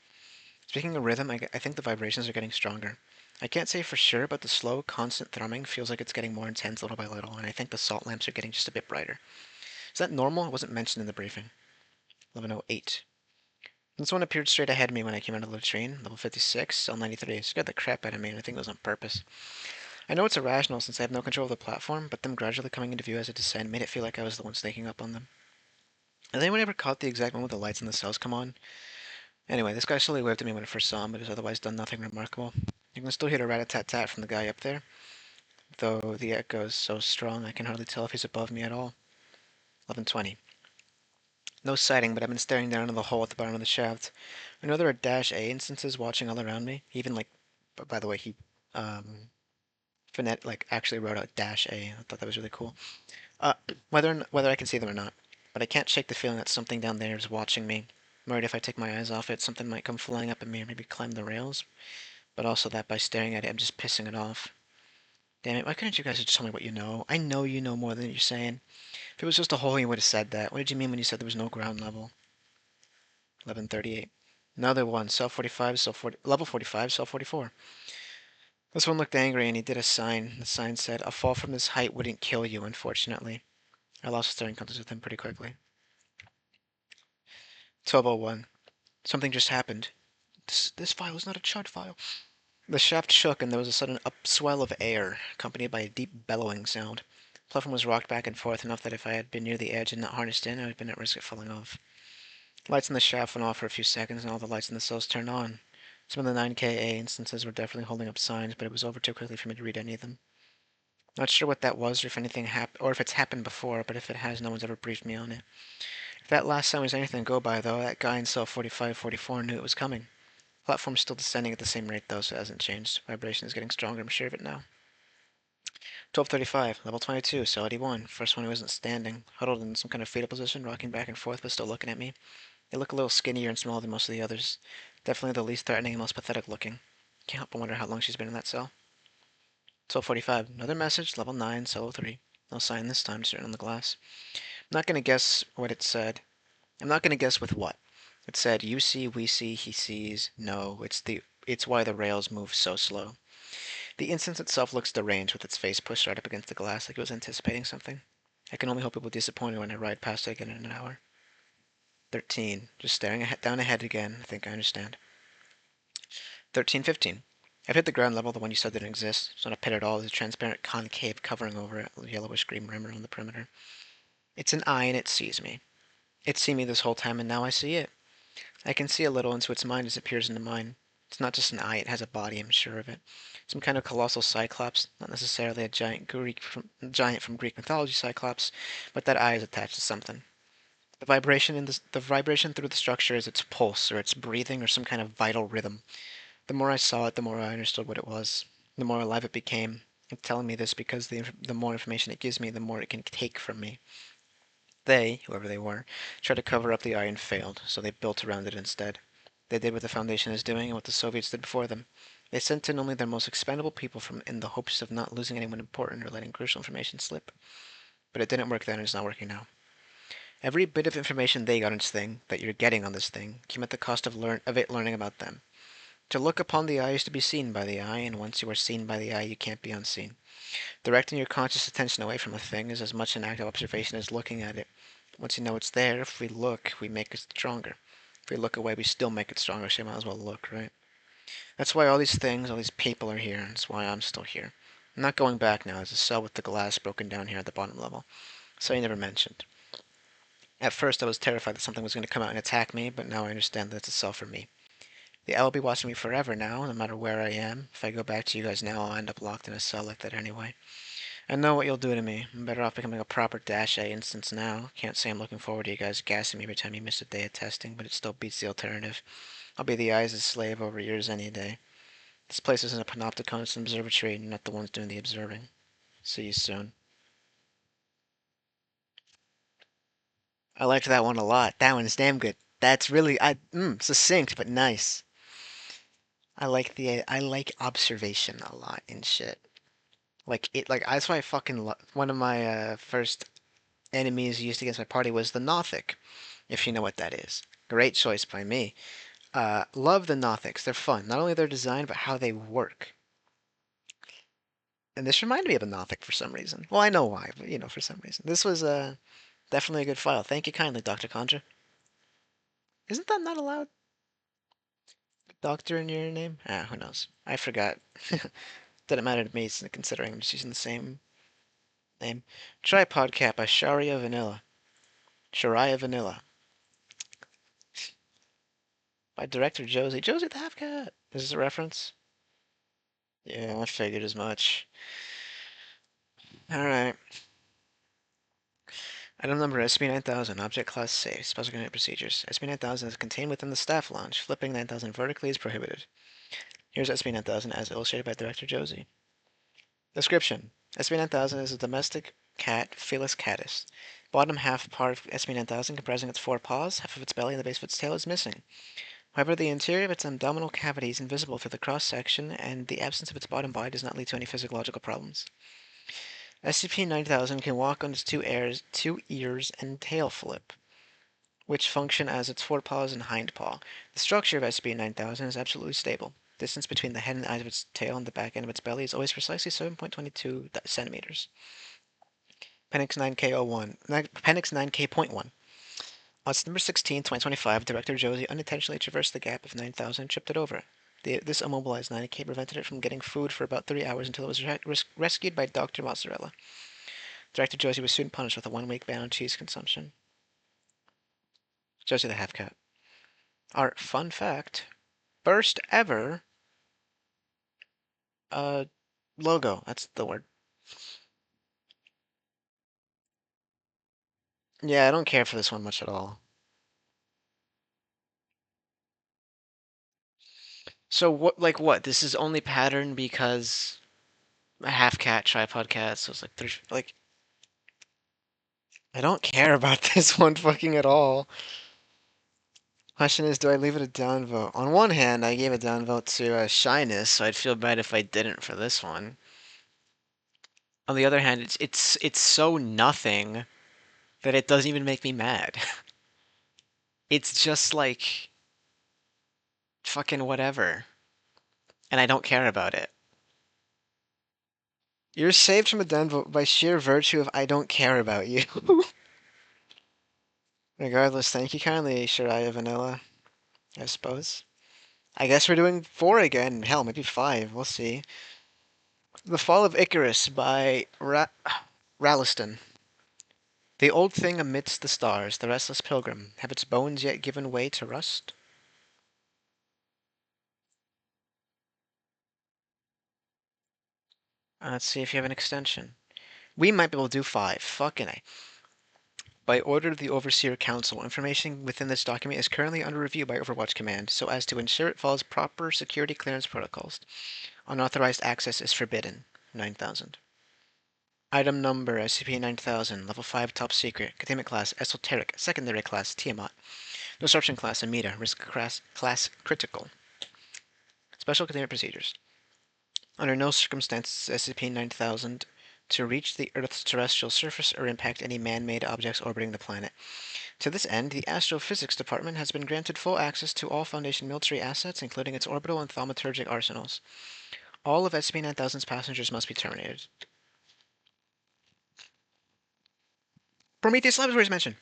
Speaking of rhythm, I think the vibrations are getting stronger. I can't say for sure, but the slow, constant thrumming feels like it's getting more intense little by little, and I think the salt lamps are getting just a bit brighter. Is that normal? It wasn't mentioned in the briefing. 1108. This one appeared straight ahead of me when I came out of the latrine. Level 56, cell 93. It scared the crap out of me, and I think it was on purpose. I know it's irrational since I have no control of the platform, but them gradually coming into view as I descend made it feel like I was the one sneaking up on them. Has anyone ever caught the exact moment the lights in the cells come on? Anyway, this guy slowly waved at me when I first saw him, but has otherwise done nothing remarkable. You can still hear the rat-a-tat-tat from the guy up there, though the echo is so strong I can hardly tell if he's above me at all. 1120. No sighting, but I've been staring down into the hole at the bottom of the shaft. I know there are -A instances watching all around me. Even like, by the way, he um, actually wrote out -A. I thought that was really cool. Uh, whether I can see them or not, but I can't shake the feeling that something down there is watching me. I'm worried if I take my eyes off it, something might come flying up at me or maybe climb the rails. But also that by staring at it, I'm just pissing it off. Damn it, why couldn't you guys just tell me what you know? I know you know more than you're saying. If it was just a hole, you would have said that. What did you mean when you said there was no ground level? 1138. Another one, cell 45, level 45, cell 44. This one looked angry and he did a sign. The sign said, "A fall from this height wouldn't kill you, unfortunately." I lost staring contacts with him pretty quickly. 1201. Something just happened. This file is not a chud file. The shaft shook and there was a sudden upswell of air, accompanied by a deep bellowing sound. The platform was rocked back and forth enough that if I had been near the edge and not harnessed in, I would have been at risk of falling off. Lights in the shaft went off for a few seconds and all the lights in the cells turned on. Some of the 9Ka instances were definitely holding up signs, but it was over too quickly for me to read any of them. Not sure what that was or if anything happened or if it's happened before, but if it has, no one's ever briefed me on it. If that last sign was anything to go by, though, that guy in cell 4544 knew it was coming. The platform's still descending at the same rate, though, so it hasn't changed. Vibration is getting stronger, I'm sure of it now. 1235, level 22, cell 81. First one who isn't standing, huddled in some kind of fetal position, rocking back and forth, but still looking at me. They look a little skinnier and smaller than most of the others. Definitely the least threatening and most pathetic looking. Can't help but wonder how long she's been in that cell. 1245, another message, level 9, cell 03. No sign this time, just written on the glass. I'm not gonna guess what it said. I'm not gonna guess with what. It said, "You see, we see, he sees." No, it's why the rails move so slow. The instance itself looks deranged with its face pushed right up against the glass like it was anticipating something. I can only hope it will disappoint when I ride past it again in an hour. 13. Just staring down ahead again. I think I understand. 1315. I've hit the ground level, the one you said didn't exist. It's not a pit at all. There's a transparent concave covering over it, a yellowish green rim around the perimeter. It's an eye and it sees me. It's seen me this whole time and now I see it. I can see a little into its mind as it peers into mine. It's not just an eye, it has a body, I'm sure of it. Some kind of colossal cyclops, not necessarily a giant from Greek mythology cyclops, but that eye is attached to something. The vibration through the structure is its pulse or its breathing or some kind of vital rhythm. The more I saw it, the more I understood what it was. The more alive it became. It's telling me this because the more information it gives me, the more it can take from me. They, whoever they were, tried to cover up the eye and failed, so they built around it instead. They did what the Foundation is doing and what the Soviets did before them. They sent in only their most expendable people in the hopes of not losing anyone important or letting crucial information slip. But it didn't work then and it's not working now. Every bit of information they got on this thing, that you're getting on this thing, came at the cost of it learning about them. To look upon the eye is to be seen by the eye, and once you are seen by the eye, you can't be unseen. Directing your conscious attention away from a thing is as much an act of observation as looking at it. Once you know it's there, if we look, we make it stronger. If we look away, we still make it stronger, so you might as well look, right? That's why all these things, all these people are here, and that's why I'm still here. I'm not going back now. There's a cell with the glass broken down here at the bottom level. So you never mentioned. At first, I was terrified that something was going to come out and attack me, but now I understand that it's a cell for me. The owl will be watching me forever now, no matter where I am. If I go back to you guys now, I'll end up locked in a cell like that anyway. I know what you'll do to me. I'm better off becoming a proper -A instance now. Can't say I'm looking forward to you guys gassing me every time you miss a day of testing, but it still beats the alternative. I'll be the eyes' slave over yours any day. This place isn't a panopticon, it's an observatory, and you're not the ones doing the observing. See you soon. I liked that one a lot. That one's damn good. That's really succinct but nice. I like observation a lot and shit. Like that's why I fucking one of my first enemies used against my party was the Nothic, if you know what that is. Great choice by me. Love the Nothics. They're fun. Not only their design, but how they work. And this reminded me of a Nothic for some reason. Well, I know why, but for some reason. This was definitely a good file. Thank you kindly, Dr. Conja. Isn't that not allowed? Doctor in your name? Ah, who knows? I forgot. Didn't matter to me considering I'm just using the same name. Tripod Cap by Sharia Vanilla. Sharia Vanilla. By director Josie. Josie the Half Cat. Is this a reference? Yeah, I figured as much. Alright. Item number SCP-9000, Object Class Safe, Special Containment Procedures. SCP-9000 is contained within the staff lounge. Flipping 9000 vertically is prohibited. Here's SCP-9000 as illustrated by director Josie. Description: SCP-9000 is a domestic cat, Felis catus. Bottom half part of SCP-9000, comprising its four paws, half of its belly, and the base of its tail, is missing. However, the interior of its abdominal cavity is invisible through the cross-section, and the absence of its bottom body does not lead to any physiological problems. SCP-9000 can walk on its two ears and tail flip, which function as its forepaws and hind paw. The structure of SCP-9000 is absolutely stable. Distance between the head and the eyes of its tail and the back end of its belly is always precisely 7.22 centimeters. Appendix 9K01. Appendix 9K.1. On September 16, 2025, Director Josie unintentionally traversed the gap of 9000 and tripped it over. This immobilized 90K prevented it from getting food for about 3 hours until it was rescued by Dr. Mozzarella. Director Josie was soon punished with a 1-week ban on cheese consumption. Josie the Half Cat. Our fun fact: first ever uh logo. That's the word. Yeah, I don't care for this one much at all. So what? This is only pattern because a half cat, tripod cat, so it's like there's like I don't care about this one fucking at all. Question is, do I leave it a downvote? On one hand, I gave a downvote to shyness, so I'd feel bad if I didn't for this one. On the other hand, it's so nothing that it doesn't even make me mad. It's just like fucking whatever, and I don't care about it. You're saved from a downvote by sheer virtue of I don't care about you. Regardless, thank you kindly, Shariah Vanilla, I suppose. I guess we're doing 4 again. Hell, maybe 5. We'll see. The Fall of Icarus by Ralliston. The old thing amidst the stars, the restless pilgrim, have its bones yet given way to rust? Let's see if you have an extension. We might be able to do 5. Fucking A. By order of the Overseer Council, information within this document is currently under review by Overwatch Command, so as to ensure it follows proper security clearance protocols. Unauthorized access is forbidden. 9000. Item number SCP-9000, Level 5 Top Secret, Containment Class Esoteric, Secondary Class Tiamat, Disruption Class Amida, Risk Class Critical. Special Containment Procedures. Under no circumstances is SCP-9000 to reach the Earth's terrestrial surface or impact any man-made objects orbiting the planet. To this end, the Astrophysics Department has been granted full access to all Foundation military assets, including its orbital and thaumaturgic arsenals. All of SCP-9000's passengers must be terminated. Prometheus Laboratories mentioned.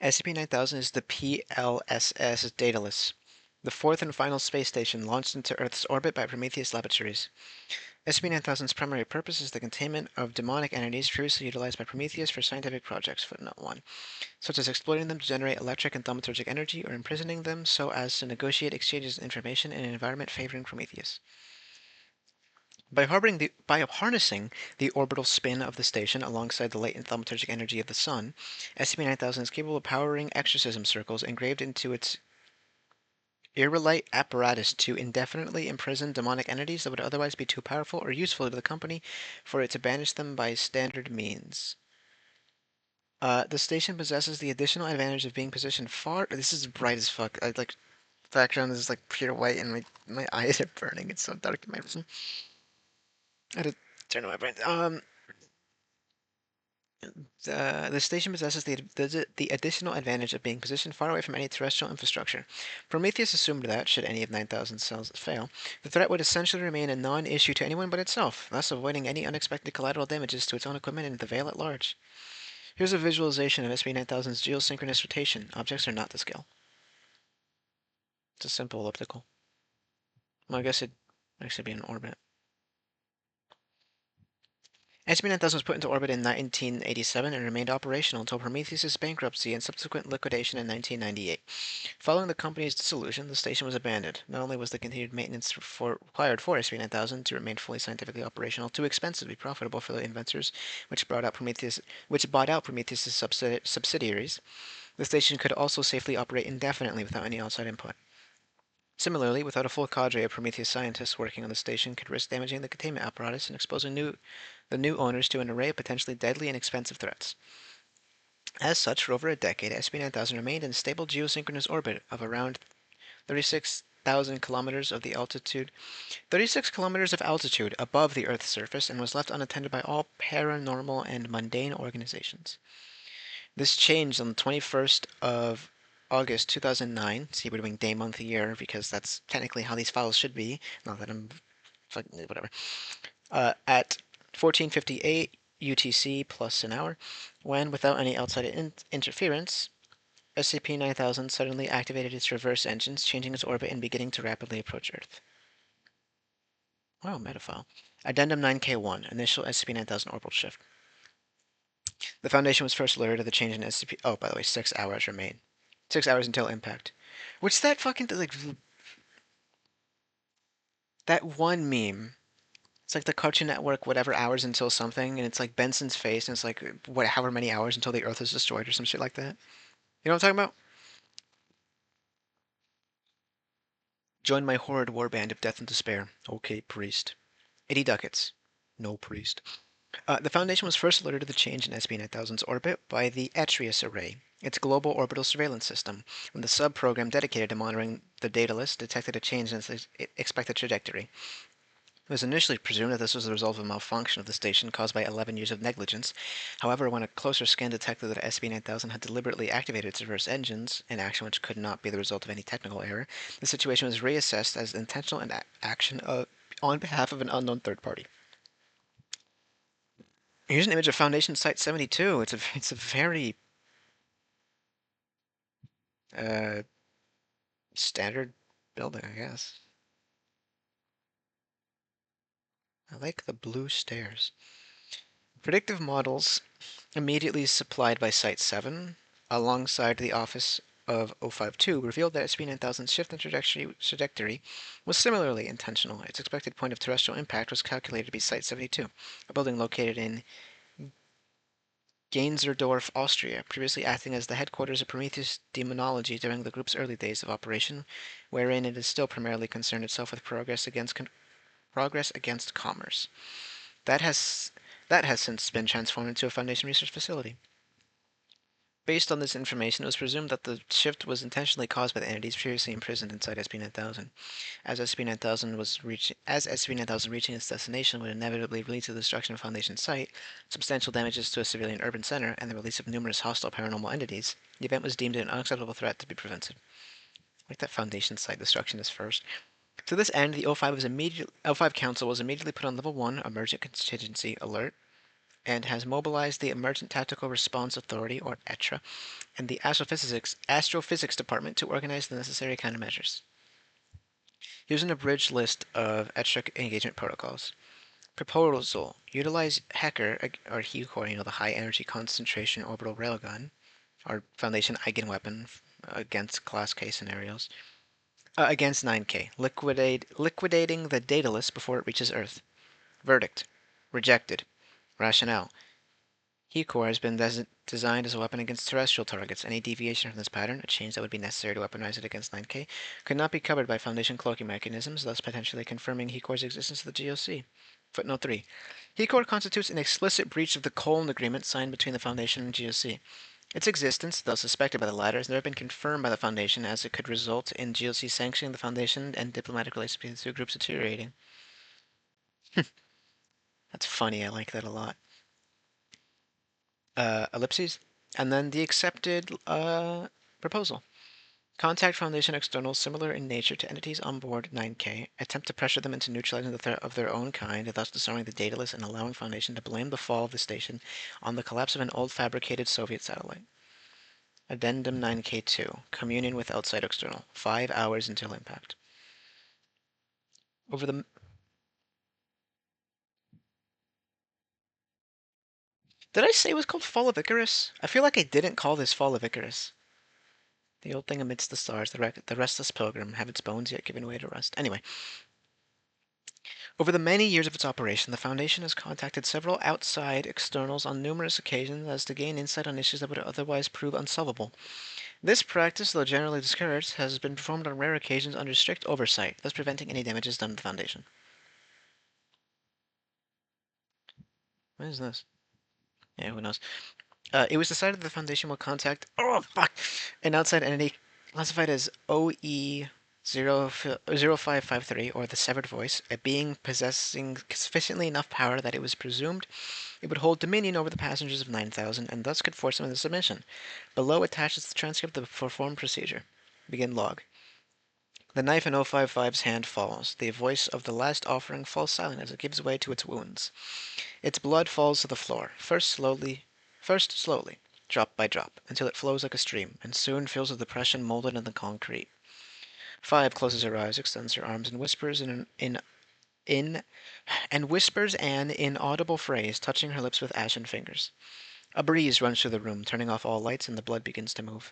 SCP-9000 is the PLSS Daedalus, the fourth and final space station launched into Earth's orbit by Prometheus Laboratories. SCP-9000's primary purpose is the containment of demonic entities previously utilized by Prometheus for scientific projects, footnote 1, such as exploiting them to generate electric and thaumaturgic energy or imprisoning them so as to negotiate exchanges of information in an environment favoring Prometheus. By harnessing the orbital spin of the station alongside the latent thaumaturgic energy of the Sun, SCP-9000 is capable of powering exorcism circles engraved into its Irrelite apparatus to indefinitely imprison demonic entities that would otherwise be too powerful or useful to the company for it to banish them by standard means. The station possesses the additional advantage of being positioned far. This is bright as fuck. Background is like pure white, and my eyes are burning. It's so dark in my room. I had to turn on my brain. The station possesses the additional advantage of being positioned far away from any terrestrial infrastructure. Prometheus assumed that, should any of 9,000 cells fail, the threat would essentially remain a non-issue to anyone but itself, thus avoiding any unexpected collateral damages to its own equipment and the Veil at large. Here's a visualization of SCP-9000's geosynchronous rotation. Objects are not to scale. It's a simple elliptical. Well, I guess it'd actually be in orbit. SCP-9000 was put into orbit in 1987 and remained operational until Prometheus's bankruptcy and subsequent liquidation in 1998. Following the company's dissolution, the station was abandoned. Not only was the continued maintenance required for SCP-9000 to remain fully scientifically operational too expensive to be profitable for the inventors, which bought out Prometheus's subsidiaries, the station could also safely operate indefinitely without any outside input. Similarly, without a full cadre of Prometheus scientists working on the station could risk damaging the containment apparatus and exposing the new owners to an array of potentially deadly and expensive threats. As such, for over a decade, SCP-9000 remained in stable geosynchronous orbit of around 36,000 kilometers of the altitude, 36 kilometers of altitude above the Earth's surface, and was left unattended by all paranormal and mundane organizations. This changed on the 21st of August 2009. See, we're doing day, month, year because that's technically how these files should be. Not that I'm fucking whatever. At 14:58 UTC plus an hour, when without any outside interference, SCP-9000 suddenly activated its reverse engines, changing its orbit and beginning to rapidly approach Earth. Wow, metafile. Addendum 9K1, initial SCP-9000 orbital shift. The Foundation was first alerted of the change in SCP. Oh, by the way, 6 hours remain. 6 hours until impact. Which that fucking like that one meme. It's like the Cartoon Network, whatever hours until something, and it's like Benson's face, and it's like what, however many hours until the Earth is destroyed or some shit like that. You know what I'm talking about? Join my horrid warband of death and despair. Okay, priest. 80 ducats. No priest. The Foundation was first alerted to the change in SCP-9000's orbit by the Atreus Array, its global orbital surveillance system, when the sub-program dedicated to monitoring the data list detected a change in its expected trajectory. It was initially presumed that this was the result of a malfunction of the station caused by 11 years of negligence. However, when a closer scan detected that SCP-9000 had deliberately activated its reverse engines, an action which could not be the result of any technical error, the situation was reassessed as intentional and action on behalf of an unknown third party. Here's an image of Foundation Site 72. It's a very uh, standard building, I guess. I like the blue stairs. Predictive models immediately supplied by Site 7, alongside the Office of 052, revealed that SCP-9000's shift in trajectory was similarly intentional. Its expected point of terrestrial impact was calculated to be Site 72, a building located in Gainserdorf, Austria, previously acting as the headquarters of Prometheus Demonology during the group's early days of operation, wherein it is still primarily concerned itself with progress against commerce. That has since been transformed into a Foundation research facility. Based on this information, it was presumed that the shift was intentionally caused by the entities previously imprisoned inside SCP-9000. As SCP-9000 reaching its destination would inevitably lead to the destruction of Foundation site, substantial damages to a civilian urban center, and the release of numerous hostile paranormal entities, the event was deemed an unacceptable threat to be prevented. Like that Foundation site destruction is first. To this end, the O5 Council was immediately put on Level 1 Emergent Contingency Alert, and has mobilized the Emergent Tactical Response Authority, or ETRA, and the Astrophysics Department to organize the necessary countermeasures. Here's an abridged list of ETRA engagement protocols. Proposal: utilize Hecker, or HECOR, the High Energy Concentration Orbital Railgun, or Foundation Eigenweapon against Class K scenarios. Against 9K, liquidating the data list before it reaches Earth. Verdict: rejected. Rationale: HECOR has been designed as a weapon against terrestrial targets. Any deviation from this pattern, a change that would be necessary to weaponize it against 9K, could not be covered by Foundation cloaking mechanisms, thus potentially confirming HECOR's existence to the GOC. Footnote 3. HECOR constitutes an explicit breach of the Colne Agreement signed between the Foundation and GOC. Its existence, though suspected by the latter, has never been confirmed by the Foundation, as it could result in GOC sanctioning the Foundation and diplomatic relations between the two groups deteriorating. That's funny. I like that a lot. Ellipses. And then the accepted proposal. Contact Foundation externals similar in nature to entities on board 9K. Attempt to pressure them into neutralizing the threat of their own kind, thus disarming the dataless and allowing Foundation to blame the fall of the station on the collapse of an old fabricated Soviet satellite. Addendum 9K2. Communion with outside external. 5 hours until impact. Over the... Did I say it was called Fall of Icarus? I feel like I didn't call this Fall of Icarus. The old thing amidst the stars, the restless pilgrim, have its bones yet given way to rust. Anyway, over the many years of its operation, the Foundation has contacted several outside externals on numerous occasions as to gain insight on issues that would otherwise prove unsolvable. This practice, though generally discouraged, has been performed on rare occasions under strict oversight, thus preventing any damages done to the Foundation. What is this? Yeah, who knows? It was decided the Foundation will contact an outside entity classified as OE0553, or the Severed Voice, a being possessing sufficiently enough power that it was presumed it would hold dominion over the passengers of 9000 and thus could force them into submission. Below attaches the transcript of the performed procedure. Begin log. The knife in 055's hand falls. The voice of the last offering falls silent as it gives way to its wounds. Its blood falls to the floor, first slowly, drop by drop, until it flows like a stream, and soon fills a depression molded in the concrete. 5 closes her eyes, extends her arms, and whispers whispers an inaudible phrase, touching her lips with ashen fingers. A breeze runs through the room, turning off all lights, and the blood begins to move.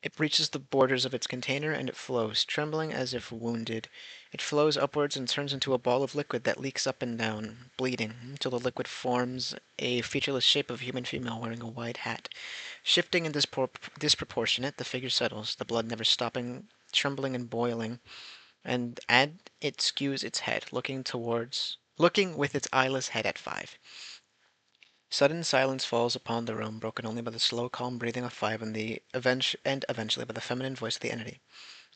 It reaches the borders of its container, and it flows, trembling as if wounded. It flows upwards and turns into a ball of liquid that leaks up and down, bleeding, until the liquid forms a featureless shape of a human female wearing a wide hat. Shifting and disproportionate, the figure settles, the blood never stopping, trembling and boiling, and it skews its head, looking with its eyeless head at 5. Sudden silence falls upon the room, broken only by the slow, calm breathing of 5 and eventually by the feminine voice of the entity.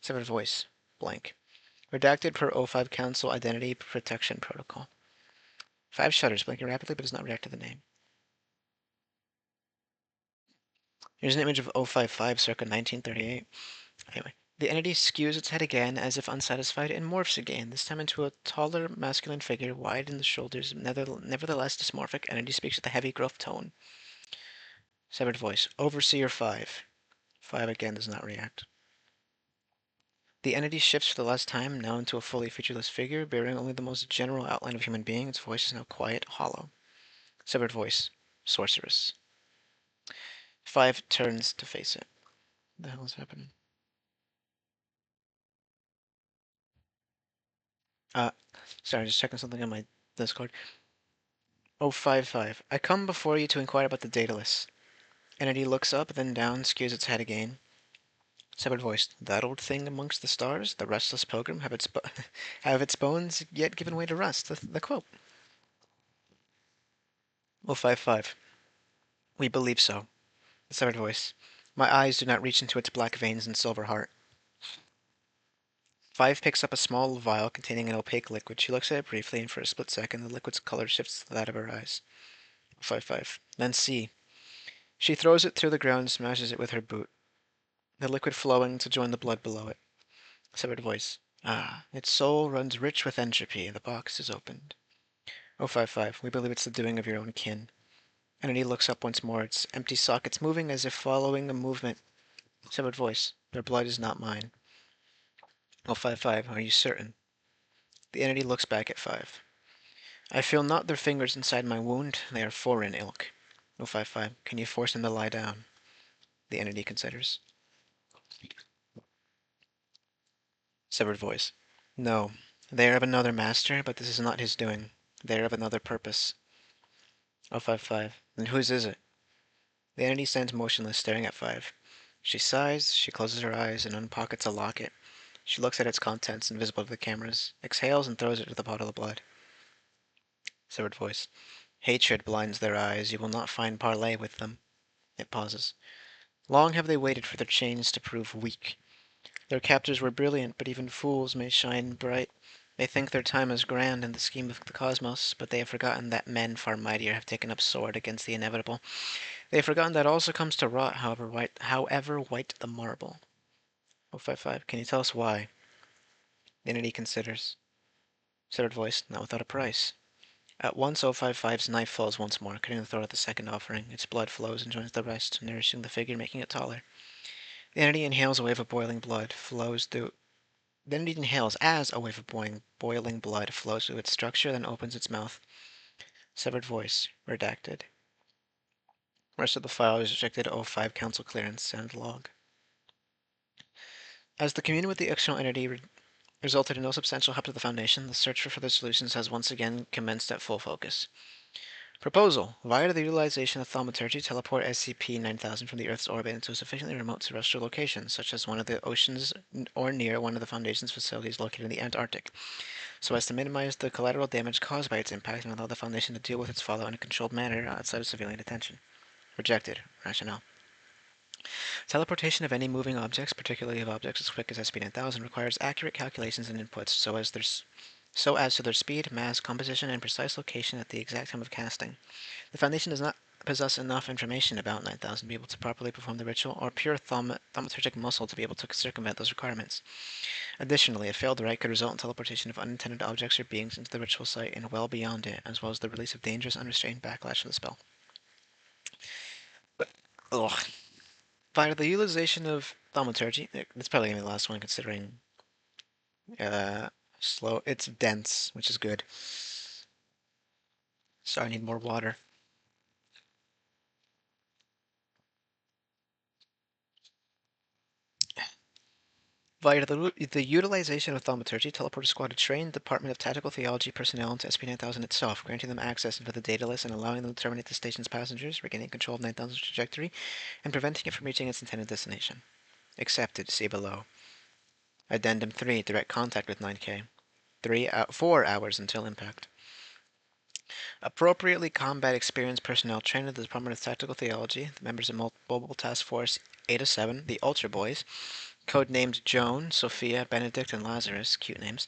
Severed voice. Blank. Redacted per O5 Council Identity Protection Protocol. 5 shudders, blinking rapidly but does not react to the name. Here's an image of 055 circa 1938. Anyway, the entity skews its head again as if unsatisfied and morphs again, this time into a taller masculine figure, wide in the shoulders, nevertheless dysmorphic. Entity speaks with a heavy, gruff tone. Severed voice. Overseer 5. 5 again does not react. The entity shifts for the last time, now into a fully featureless figure, bearing only the most general outline of human being. Its voice is now quiet, hollow. Severed voice. Sorceress. 5 turns to face it. What the hell is happening? Sorry, just checking something on my Discord. 055. I come before you to inquire about the dataless. Entity looks up, then down, skews its head again. Severed voice. That old thing amongst the stars, the restless pilgrim, have its bones yet given way to rust? The quote. 055. We believe so. The severed voice. My eyes do not reach into its black veins and silver heart. 5 picks up a small vial containing an opaque liquid. She looks at it briefly, and for a split second, the liquid's color shifts to that of her eyes. 055. Then see. She throws it through the ground and smashes it with her boot, the liquid flowing to join the blood below it. Severed voice. Ah, its soul runs rich with entropy. The box is opened. 055. We believe it's the doing of your own kin. Entity looks up once more, its empty sockets moving as if following a movement. Severed voice. Their blood is not mine. 055. Are you certain? The entity looks back at 5. I feel not their fingers inside my wound. They are foreign ilk. 055. Can you force them to lie down? The entity considers. Severed voice. No. They are of another master, but this is not his doing. They are of another purpose. 055. Then whose is it? The entity stands motionless, staring at 5. She sighs, she closes her eyes, and unpockets a locket. She looks at its contents, invisible to the cameras, exhales, and throws it to the pot of the blood. Severed voice. Hatred blinds their eyes. You will not find parley with them. It pauses. Long have they waited for their chains to prove weak. Their captors were brilliant, but even fools may shine bright They think their time is grand in the scheme of the cosmos, but they have forgotten that men far mightier have taken up sword against the inevitable. They have forgotten that also comes to rot, however white the marble. 055, can you tell us why? The entity considers. Considered voice, not without a price. At once 055's knife falls once more, cutting the throat of the second offering. Its blood flows and joins the rest, nourishing the figure, making it taller. The entity inhales a wave of boiling blood, flows through. The entity inhales as a wave of boiling blood flows through its structure, then opens its mouth. Severed voice, redacted. Rest of the file is restricted 05 council clearance, send log. As the communion with the external entity resulted in no substantial help to the Foundation, the search for further solutions has once again commenced at full focus. Proposal. Via the utilization of thaumaturgy, teleport SCP-9000 from the Earth's orbit into a sufficiently remote terrestrial location, such as one of the oceans or near one of the Foundation's facilities located in the Antarctic, so as to minimize the collateral damage caused by its impact and allow the Foundation to deal with its fallout in a controlled manner outside of civilian attention. Rejected. Rationale. Teleportation of any moving objects, particularly of objects as quick as SCP-9000, requires accurate calculations and inputs so as to their speed, mass, composition, and precise location at the exact time of casting. The Foundation does not possess enough information about 9000 to be able to properly perform the ritual, or pure thaumaturgic muscle to be able to circumvent those requirements. Additionally, a failed rite could result in teleportation of unintended objects or beings into the ritual site and well beyond it, as well as the release of dangerous, unrestrained backlash of the spell. Ugh. Via the utilization of thaumaturgy, it's probably going to be the last one considering slow. It's dense, which is good. So I need more water. Via the utilization of thaumaturgy, Teleporter Squad had trained the Department of Tactical Theology personnel into SCP-9000 itself, granting them access into the data list and allowing them to terminate the station's passengers, regaining control of 9000's trajectory, and preventing it from reaching its intended destination. Accepted. See below. Addendum 3. Direct contact with 9K. 4 hours until impact. Appropriately combat experienced personnel trained at the Department of Tactical Theology, the members of Mobile Task Force Eta 7, the Ultra Boys, codenamed Joan, Sophia, Benedict, and Lazarus, cute names,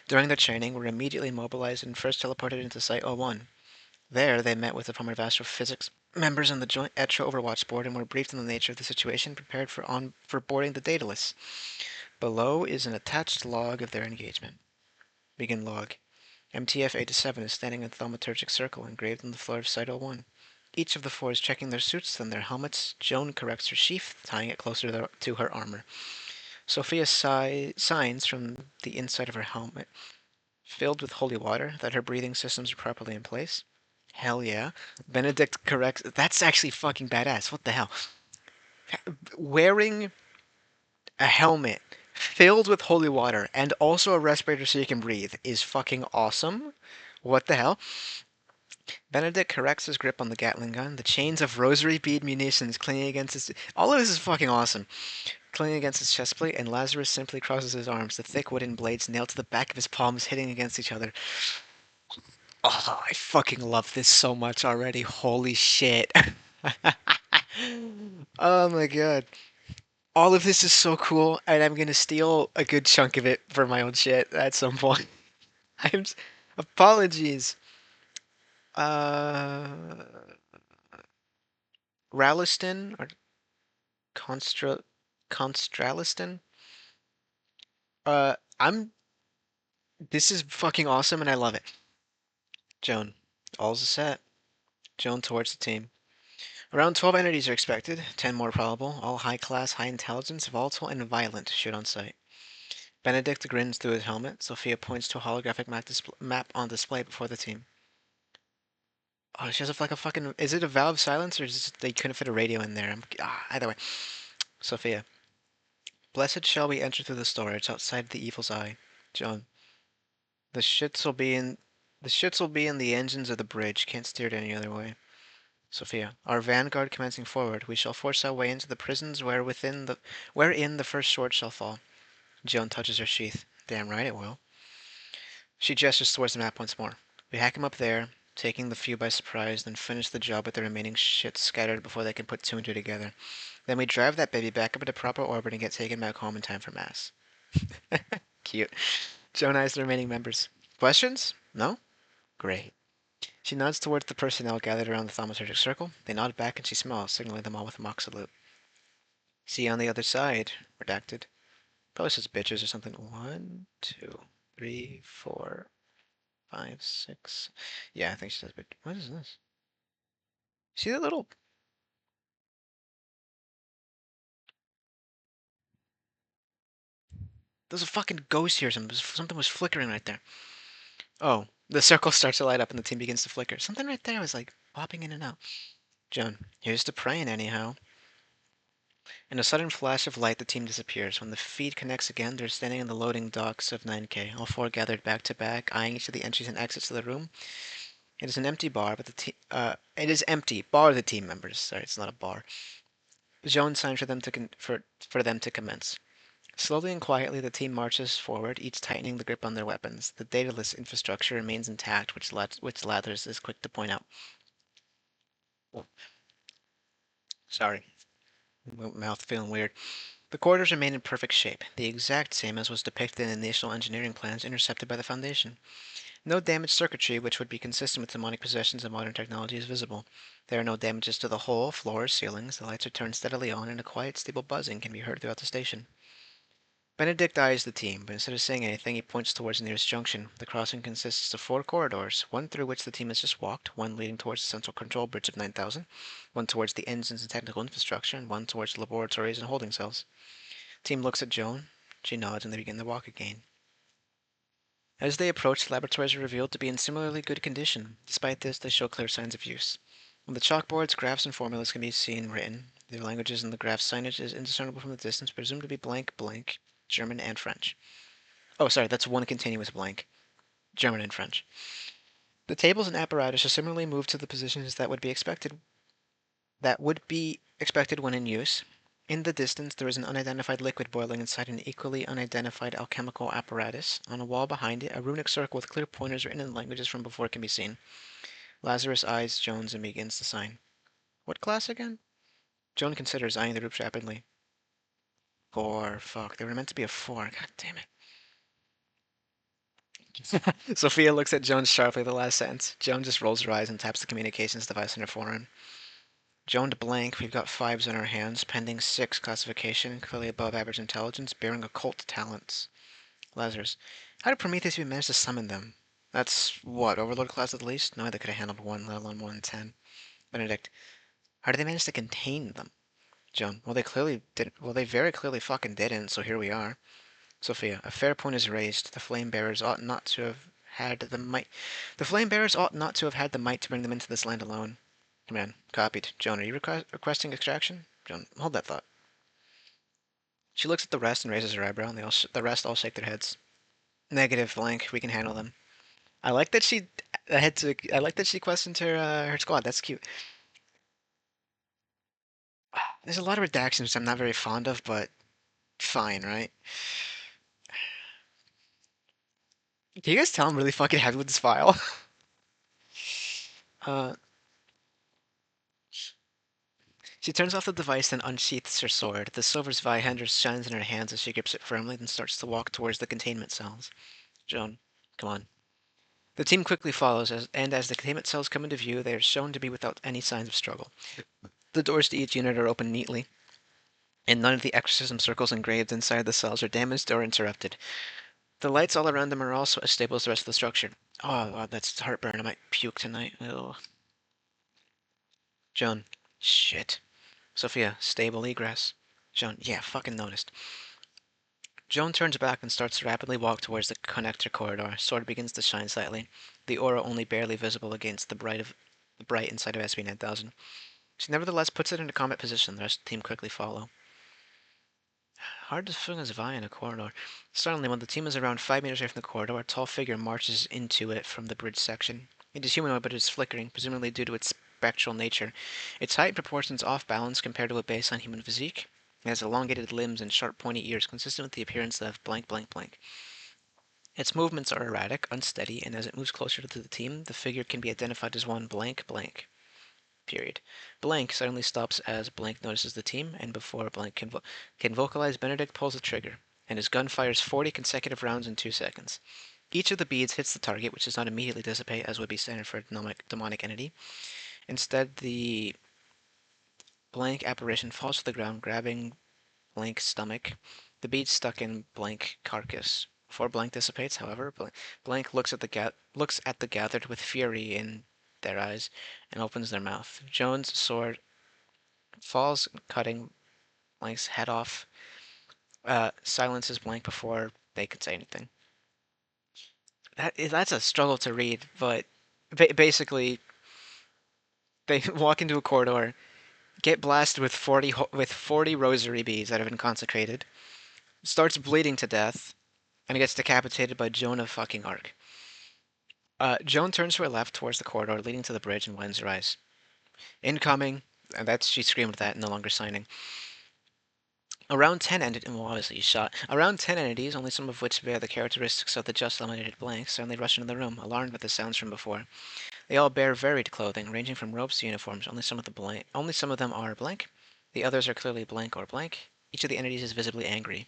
during their training were immediately mobilized and first teleported into Site-01. There, they met with the Department of Astrophysics members on the Joint ETRA Overwatch board and were briefed on the nature of the situation, prepared for boarding the data list. Below is an attached log of their engagement. Begin log. MTF-87 is standing in a thaumaturgic circle engraved on the floor of Site-01. Each of the four is checking their suits, then their helmets. Joan corrects her sheath, tying it closer to her armor. Sophia signs from the inside of her helmet, filled with holy water, that her breathing systems are properly in place. Hell yeah. Benedict corrects. That's actually fucking badass. What the hell? Wearing a helmet filled with holy water and also a respirator so you can breathe is fucking awesome. What the hell? Benedict corrects his grip on the Gatling gun. The chains of rosary bead munitions clinging against his. All of this is fucking awesome. Clinging against his chest plate, and Lazarus simply crosses his arms, the thick wooden blades nailed to the back of his palms hitting against each other. Oh, I fucking love this so much already. Holy shit. Oh my god. All of this is so cool, and I'm gonna steal a good chunk of it for my own shit at some point. I'm. Apologies. Uh. Ralliston? Or Constra. Constraliston? I'm. This is fucking awesome, and I love it. Joan. All's a set. Joan towards the team. Around 12 entities are expected, 10 more probable, all high class, high intelligence, volatile, and violent, shoot on sight. Benedict grins through his helmet. Sophia points to a holographic map on display before the team. Oh, she has like a fucking. Is it a valve silence or is it they couldn't fit a radio in there? Either way. Sophia. Blessed shall we enter through the storage outside the evil's eye. John. The shits will be in. The shits will be in the engines of the bridge. Can't steer it any other way. Sophia. Our vanguard commencing forward, we shall force our way into the prisons wherein the first sword shall fall. Joan touches her sheath. Damn right it will. She gestures towards the map once more. We hack him up there, taking the few by surprise, then finish the job with the remaining shit scattered before they can put two and two together. Then we drive that baby back up into proper orbit and get taken back home in time for mass. Cute. Joan eyes the remaining members. Questions? No? Great. She nods towards the personnel gathered around the thaumaturgic circle. They nod back and she smiles, signaling them all with a mock salute. See you on the other side. Redacted. Probably says bitches or something. 1, 2, 3, 4, 5, 6. Yeah, I think she says bitch. What is this? See that little... There's a fucking ghost here. Something was flickering right there. Oh, the circle starts to light up and the team begins to flicker. Something right there was like popping in and out. Joan, here's to praying anyhow. In a sudden flash of light, the team disappears. When the feed connects again, they're standing in the loading docks of 9K, all four gathered back to back, eyeing each of the entries and exits to the room. It is an empty bar, but it is empty. Bar the team members. Sorry, it's not a bar. Joan signs for them to commence. Slowly and quietly, the team marches forward, each tightening the grip on their weapons. The dataless infrastructure remains intact, which Lathers is quick to point out. Sorry, mouth feeling weird. The corridors remain in perfect shape, the exact same as was depicted in the initial engineering plans intercepted by the Foundation. No damaged circuitry which would be consistent with demonic possessions of modern technology is visible. There are no damages to the hull, floors, ceilings. The lights are turned steadily on, and a quiet, stable buzzing can be heard throughout the station. Benedict eyes the team, but instead of saying anything, he points towards the nearest junction. The crossing consists of 4 corridors, one through which the team has just walked, one leading towards the central control bridge of 9000, one towards the engines and technical infrastructure, and one towards the laboratories and holding cells. The team looks at Joan. She nods, and they begin their walk again. As they approach, the laboratories are revealed to be in similarly good condition. Despite this, they show clear signs of use. On the chalkboards, graphs and formulas can be seen written. The languages in the graph signage is indiscernible from the distance, presumed to be blank, blank, German and French. Oh, sorry, that's one continuous blank, German and French. The tables and apparatus are similarly moved to the positions that would be expected when in use. In the distance, there is an unidentified liquid boiling inside an equally unidentified alchemical apparatus. On a wall behind it, a runic circle with clear pointers written in languages from before can be seen. Lazarus eyes Jones and begins to sign. What class again? Joan considers, eyeing the groups rapidly. 4. Fuck, they were meant to be a 4. God damn it. Sophia looks at Jones sharply at the last sentence. Joan just rolls her eyes and taps the communications device on her forearm. Joan to blank, we've got 5s on our hands, pending 6 classification, clearly above average intelligence, bearing occult talents. Lazarus, how did Prometheus even manage to summon them? That's, what, Overlord class at least? No, they could have handled 1, let alone more than 10. Benedict, how did they manage to contain them? Joan, well, they clearly didn't. Well, they very clearly fucking didn't, so here we are. Sophia, a fair point is raised. The flame bearers ought not to have had the might. The flame bearers ought not to have had the might to bring them into this land alone. Command, copied. Joan, are you requesting extraction? Joan, hold that thought. She looks at the rest and raises her eyebrow, and the rest all shake their heads. Negative, blank. We can handle them. I like that she I like that she questioned her squad. That's cute. There's a lot of redactions which I'm not very fond of, but fine, right? Can you guys tell I'm really fucking happy with this file? uh, she turns off the device and unsheaths her sword. The silver Zweihander shines in her hands as she grips it firmly, then starts to walk towards the containment cells. Joan, come on. The team quickly follows, and as the containment cells come into view, they are shown to be without any signs of struggle. The doors to each unit are open neatly, and none of the exorcism circles engraved inside the cells are damaged or interrupted. The lights all around them are also as stable as the rest of the structure. Oh, God, that's heartburn. I might puke tonight. Ugh. Joan, shit. Sophia, stable egress. Joan, yeah, fucking noticed. Joan turns back and starts to rapidly walk towards the connector corridor. Sword begins to shine slightly, the aura only barely visible against the bright inside of SCP-9000. She nevertheless puts it into combat position. The rest of the team quickly follow. Hard to swing a Zwei in a corridor. Suddenly, when the team is around 5 meters away from the corridor, a tall figure marches into it from the bridge section. It is humanoid, but it is flickering, presumably due to its spectral nature. Its height and proportions off balance compared to a baseline human physique. It has elongated limbs and sharp, pointy ears, consistent with the appearance of blank, blank, blank. Its movements are erratic, unsteady, and as it moves closer to the team, the figure can be identified as one blank, blank. Period. Blank suddenly stops as blank notices the team, and before blank can vocalize, Benedict pulls the trigger. and his gun fires 40 consecutive rounds in 2 seconds. Each of the beads hits the target, which does not immediately dissipate as would be standard for a demonic entity. Instead, the blank apparition falls to the ground, grabbing blank stomach. The bead stuck in blank carcass. Before blank dissipates, however, blank looks at the gathered with fury in their eyes and opens their mouth. Jones' sword falls, cutting blank's head off. Silences blank before they could say anything. That's a struggle to read, but basically they walk into a corridor, get blasted with 40 rosary beads that have been consecrated, starts bleeding to death, and gets decapitated by Joan of fucking Arc. Joan turns to her left towards the corridor leading to the bridge and widens her eyes. Incoming, and she screamed that, no longer signing. Around 10 entities, well, obviously he's shot. Around 10 entities, only some of which bear the characteristics of the just eliminated blank, suddenly rush into the room, alarmed by the sounds from before. They all bear varied clothing, ranging from robes to uniforms. Only some of them are blank. The others are clearly blank or blank. Each of the entities is visibly angry.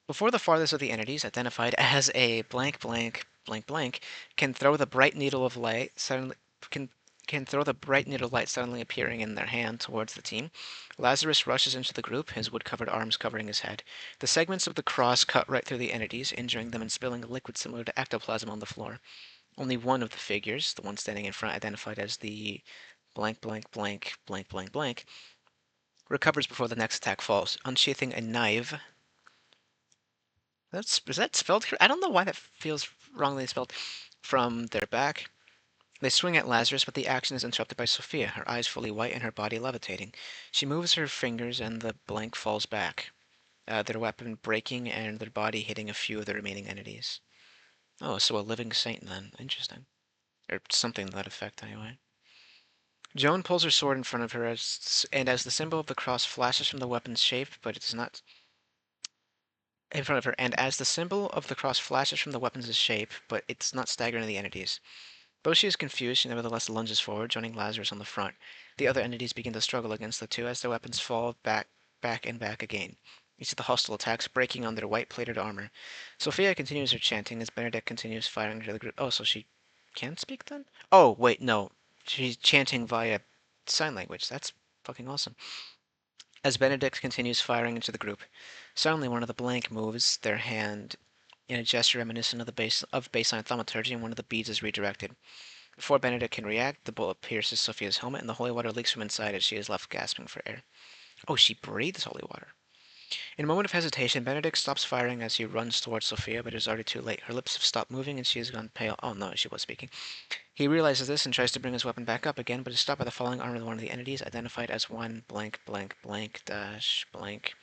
Before the farthest of the entities, identified as a blank blank blank blank, can throw the bright needle of light suddenly can throw the bright needle of light suddenly appearing in their hand towards the team. Lazarus rushes into the group, his wood-covered arms covering his head. The segments of the cross cut right through the entities, injuring them and spilling a liquid similar to ectoplasm on the floor. Only one of the figures, the one standing in front, identified as the blank blank blank blank blank blank, recovers before the next attack falls, unsheathing a knife. Is that spelled? I don't know why that feels wrongly spelled. From their back, they swing at Lazarus, but the action is interrupted by Sophia, her eyes fully white and her body levitating. She moves her fingers and the blank falls back, their weapon breaking and their body hitting a few of the remaining entities. Oh, so a living saint then. Interesting. Or something to that effect, anyway. Joan pulls her sword in front of her, and as the symbol of the cross flashes from the weapon's shape, but it does not in front of her, and as the symbol of the cross flashes from the weapon's shape, but it does not stagger into the entities. Though she is confused, she nevertheless lunges forward, joining Lazarus on the front. The other entities begin to struggle against the two as their weapons fall back, and back again. Each of the hostile attacks breaking on their white-plated armor. Sophia continues her chanting as Benedict continues firing into the group. Oh, so she can speak then? Oh, wait, no. She's chanting via sign language. That's fucking awesome. As Benedict continues firing into the group, suddenly one of the blank moves their hand in a gesture reminiscent of baseline thaumaturgy, and one of the beads is redirected. Before Benedict can react, the bullet pierces Sophia's helmet, and the holy water leaks from inside as she is left gasping for air. Oh, she breathes holy water. In a moment of hesitation, Benedict stops firing as he runs towards Sophia, but it is already too late. Her lips have stopped moving, and she has gone pale. Oh no, she was speaking. He realizes this and tries to bring his weapon back up again, but is stopped by the falling arm of one of the entities, identified as one blank blank blank dash blank.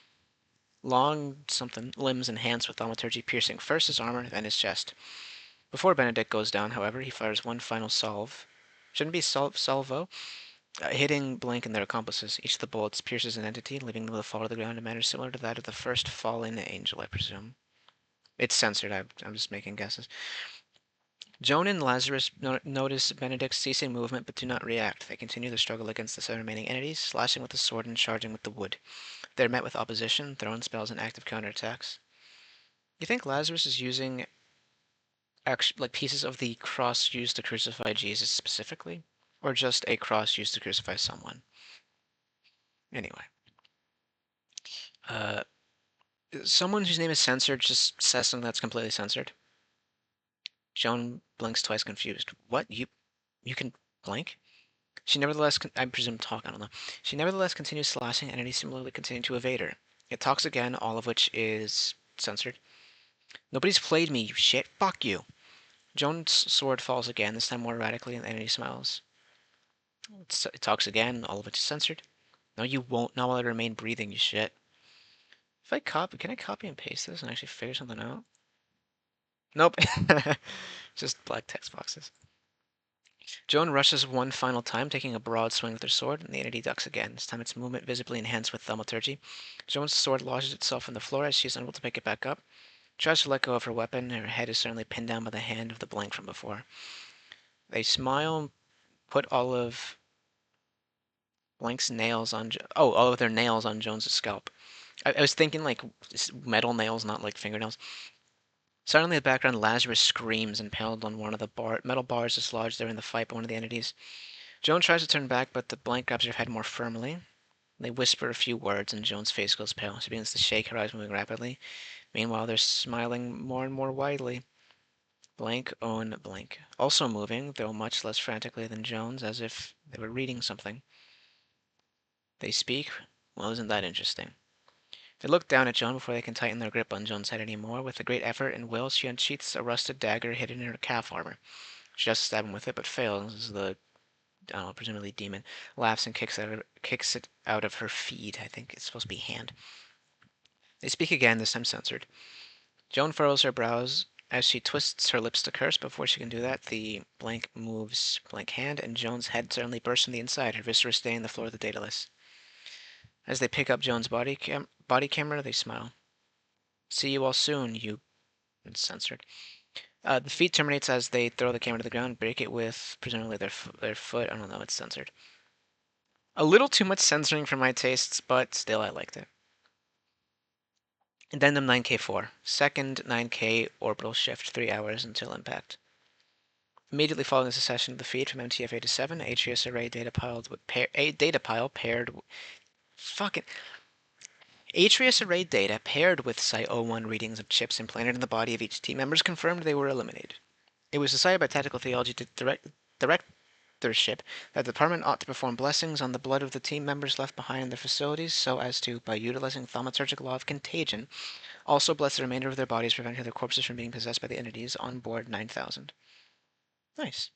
Long something, limbs and hands with thaumaturgy piercing first his armor, then his chest. Before Benedict goes down, however, he fires one final salve. Shouldn't be salvo, hitting blank and their accomplices. Each of the bullets pierces an entity, leaving them to fall to the ground in a manner similar to that of the first fallen angel, I presume. It's censored, I'm just making guesses. Joan and Lazarus notice Benedict's ceasing movement but do not react. They continue the struggle against the 7 remaining entities, slashing with the sword and charging with the wood. They're met with opposition, thrown spells, and active counterattacks. You think Lazarus is using like pieces of the cross used to crucify Jesus specifically? Or just a cross used to crucify someone? Anyway. Uh, someone whose name is censored just says something that's completely censored. Joan blinks twice, confused. What? You can blink? She nevertheless, I presume talk, I don't know. She nevertheless continues slashing, and entities similarly continue to evade her. It talks again, all of which is censored. Nobody's played me, you shit. Fuck you. Joan's sword falls again, this time more erratically, and the entity smiles. It talks again, all of which is censored. No, you won't. Not while I remain breathing, you shit. If I copy, can I copy and paste this and actually figure something out? Nope. Just black text boxes. Joan rushes one final time, taking a broad swing with her sword, and the entity ducks again, this time its movement visibly enhanced with thaumaturgy. Joan's sword lodges itself on the floor as she is unable to pick it back up. Tries to let go of her weapon, her head is suddenly pinned down by the hand of the blank from before. They smile, put all of Blank's nails on all of their nails on Jones's scalp. I was thinking like metal nails, not like fingernails. Suddenly, in the background, Lazarus screams, impaled on one of the metal bars dislodged during the fight by one of the entities. Joan tries to turn back, but the blank grabs her head more firmly. They whisper a few words, and Joan's face goes pale. She begins to shake, her eyes moving rapidly. Meanwhile, they're smiling more and more widely. Blank own blank. Also moving, though much less frantically than Joan's, as if they were reading something. They speak? Well, isn't that interesting? They look down at Joan before they can tighten their grip on Joan's head anymore. With a great effort and will, she unsheaths a rusted dagger hidden in her calf armor. She tries to stab him with it, but fails as the, I don't know, presumably demon, laughs and kicks it out of her feet. I think it's supposed to be hand. They speak again, this time censored. Joan furrows her brows as she twists her lips to curse. Before she can do that, the blank moves blank hand, and Joan's head suddenly bursts from the inside, her viscera staining the floor of the dataless. As they pick up Joan's body camera, they smile. See you all soon, you... It's censored. The feed terminates as they throw the camera to the ground, break it with presumably their foot. I don't know, it's censored. A little too much censoring for my tastes, but still I liked it. Addendum 9K4. Second 9K orbital shift, 3 hours until impact. Immediately following the secession of the feed from MTF-87, Atreus array data pile paired fucking Atreus array data paired with Site-01 readings of chips implanted in the body of each team members confirmed they were eliminated. It was decided by Tactical Theology to directorship that the department ought to perform blessings on the blood of the team members left behind in their facilities so as to, by utilizing thaumaturgical law of contagion, also bless the remainder of their bodies, preventing their corpses from being possessed by the entities on board 9000. Nice.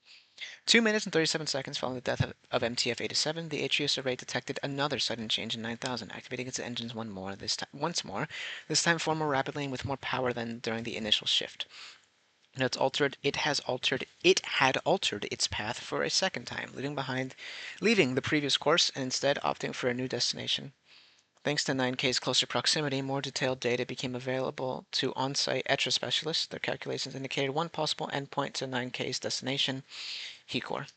2 minutes and 37 seconds following the death of MTF-87, the Atreus array detected another sudden change in 9000, activating its engines once more, this time far more rapidly and with more power than during the initial shift. It had altered its path for a second time, leaving the previous course and instead opting for a new destination. Thanks to 9K's closer proximity, more detailed data became available to on-site ETRA specialists. Their calculations indicated one possible endpoint to 9K's destination, Hecor.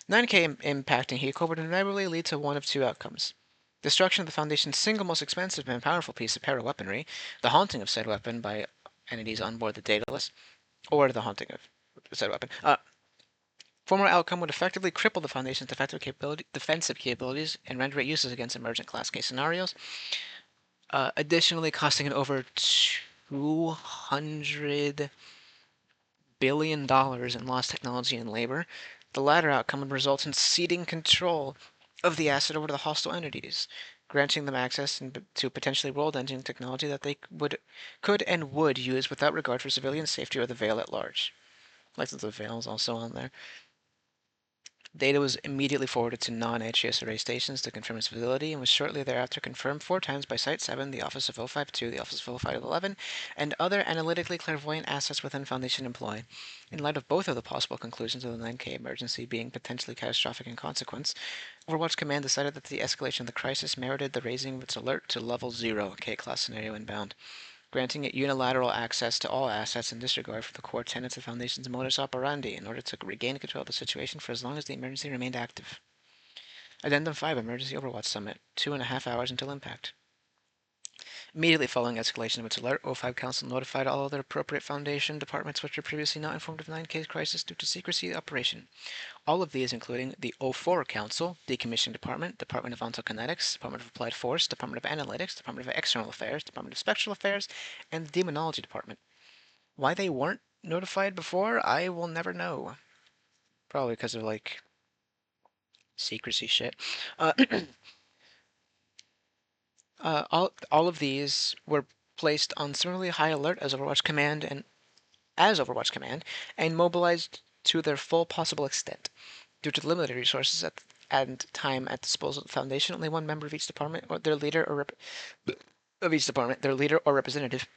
9K impacting Hecor would inevitably lead to one of two outcomes. Destruction of the Foundation's single most expensive and powerful piece of paraweaponry, the haunting of said weapon by entities on board the Daedalus, or the haunting of said weapon. Former outcome would effectively cripple the Foundation's defensive capabilities and render it useless against emergent class case scenarios. Additionally, costing it over $200 billion in lost technology and labor. The latter outcome would result in ceding control of the asset over to the hostile entities, granting them access to potentially world-ending technology that they could and would use without regard for civilian safety or the Veil at large. Like the Veil is also on there. Data was immediately forwarded to non-Atreus array stations to confirm its validity and was shortly thereafter confirmed 4 times by Site-7, the Office of 052, the Office of 051, and other analytically clairvoyant assets within Foundation employ. In light of both of the possible conclusions of the 9K emergency being potentially catastrophic in consequence, Overwatch Command decided that the escalation of the crisis merited the raising of its alert to level 0, K-class scenario inbound, granting it unilateral access to all assets in disregard for the core tenets of the Foundation's modus operandi in order to regain control of the situation for as long as the emergency remained active. Addendum 5, Emergency Overwatch Summit, 2.5 hours until impact. Immediately following escalation of its alert, O5 Council notified all other appropriate Foundation departments which were previously not informed of 9K's crisis due to secrecy of operation. All of these, including the O4 Council, Decommissioning Department, Department of Ontokinetics, Department of Applied Force, Department of Analytics, Department of External Affairs, Department of Spectral Affairs, and the Demonology Department. Why they weren't notified before, I will never know. Probably because of, like, secrecy shit. All of these were placed on similarly high alert as Overwatch Command and mobilized to their full possible extent. Due to the limited resources and time at disposal of the Foundation, only one member of each department or their leader or representative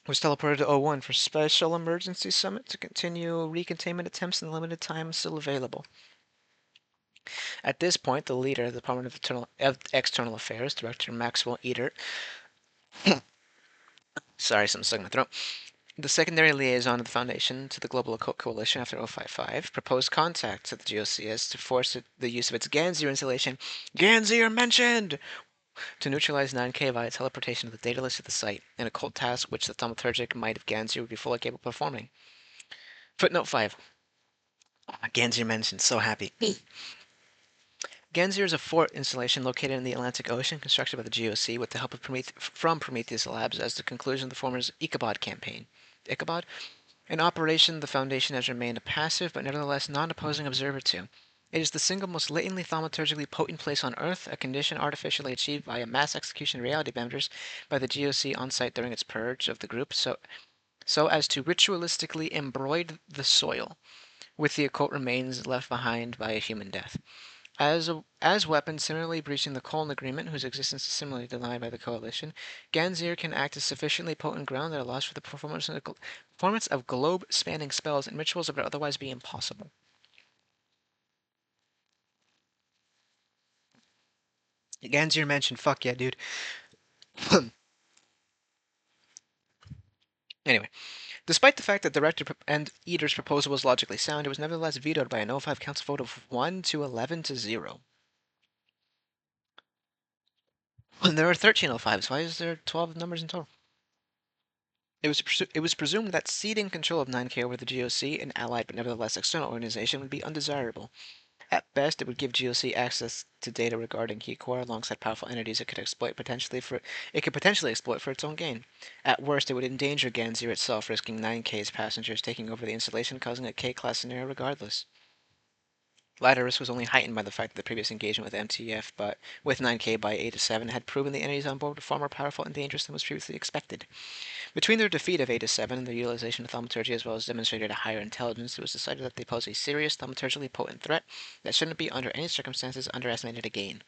was teleported to O1 for special emergency summit to continue recontainment attempts in the limited time still available. At this point, the leader of the Department of External Affairs, Director Maxwell Eater, sorry, something stuck in my throat, the secondary liaison of the Foundation to the Global Occult Coalition after 055, proposed contact to the GOCS to force the use of its Ganzir installation. Ganzir mentioned! to neutralize 9K via teleportation of the data list to the site, an occult task which the thaumaturgic might of Ganzir would be fully capable of performing. Footnote 5. Ganzir mentioned, so happy. Ganzir is a fort installation located in the Atlantic Ocean, constructed by the GOC with the help of from Prometheus Labs as the conclusion of the former's Ichabod campaign. Ichabod? In operation, the Foundation has remained a passive but nevertheless non-opposing observer to. It is the single most latently thaumaturgically potent place on Earth, a condition artificially achieved by a mass execution reality benders by the GOC on site during its purge of the group, so as to ritualistically embroid the soil with the occult remains left behind by a human death. As weapons similarly breaching the Colne Agreement, whose existence is similarly denied by the Coalition, Ganzir can act as sufficiently potent ground that allows for the performance of globe-spanning spells and rituals that would otherwise be impossible. Ganzir mentioned, fuck yeah, dude. Anyway, despite the fact that Director and Eater's proposal was logically sound, it was nevertheless vetoed by an 05 council vote of 1 to 11 to 0. And there are 13 05s. Why is there 12 numbers in total? It was presumed that ceding control of 9K over the GOC, an allied but nevertheless external organization, would be undesirable. At best, it would give GOC access to data regarding Keycore alongside powerful entities it could potentially exploit for its own gain. At worst, it would endanger Ganzir itself, risking 9K's passengers taking over the installation, causing a K-class scenario regardless. Latter risk was only heightened by the fact that the previous engagement with MTF, but with 9K by 8 to 7, had proven the entities on board were far more powerful and dangerous than was previously expected. Between their defeat of 8 to 7 and their utilization of thaumaturgy as well as demonstrated a higher intelligence, it was decided that they pose a serious thaumaturgically potent threat that shouldn't be under any circumstances underestimated again.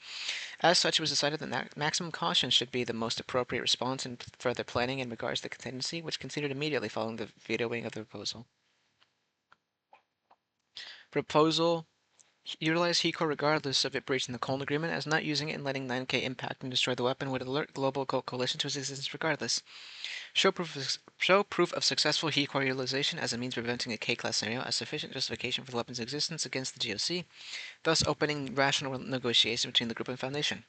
As such, it was decided that maximum caution should be the most appropriate response in further planning in regards to the contingency, which continued immediately following the vetoing of the proposal. Proposal: utilize HECOR regardless of it breaching the Colne Agreement, as not using it and letting 9K impact and destroy the weapon would alert global coalition to its existence regardless. Show proof of successful HECOR utilization as a means of preventing a K-class scenario as sufficient justification for the weapon's existence against the GOC, thus opening rational negotiation between the group and Foundation.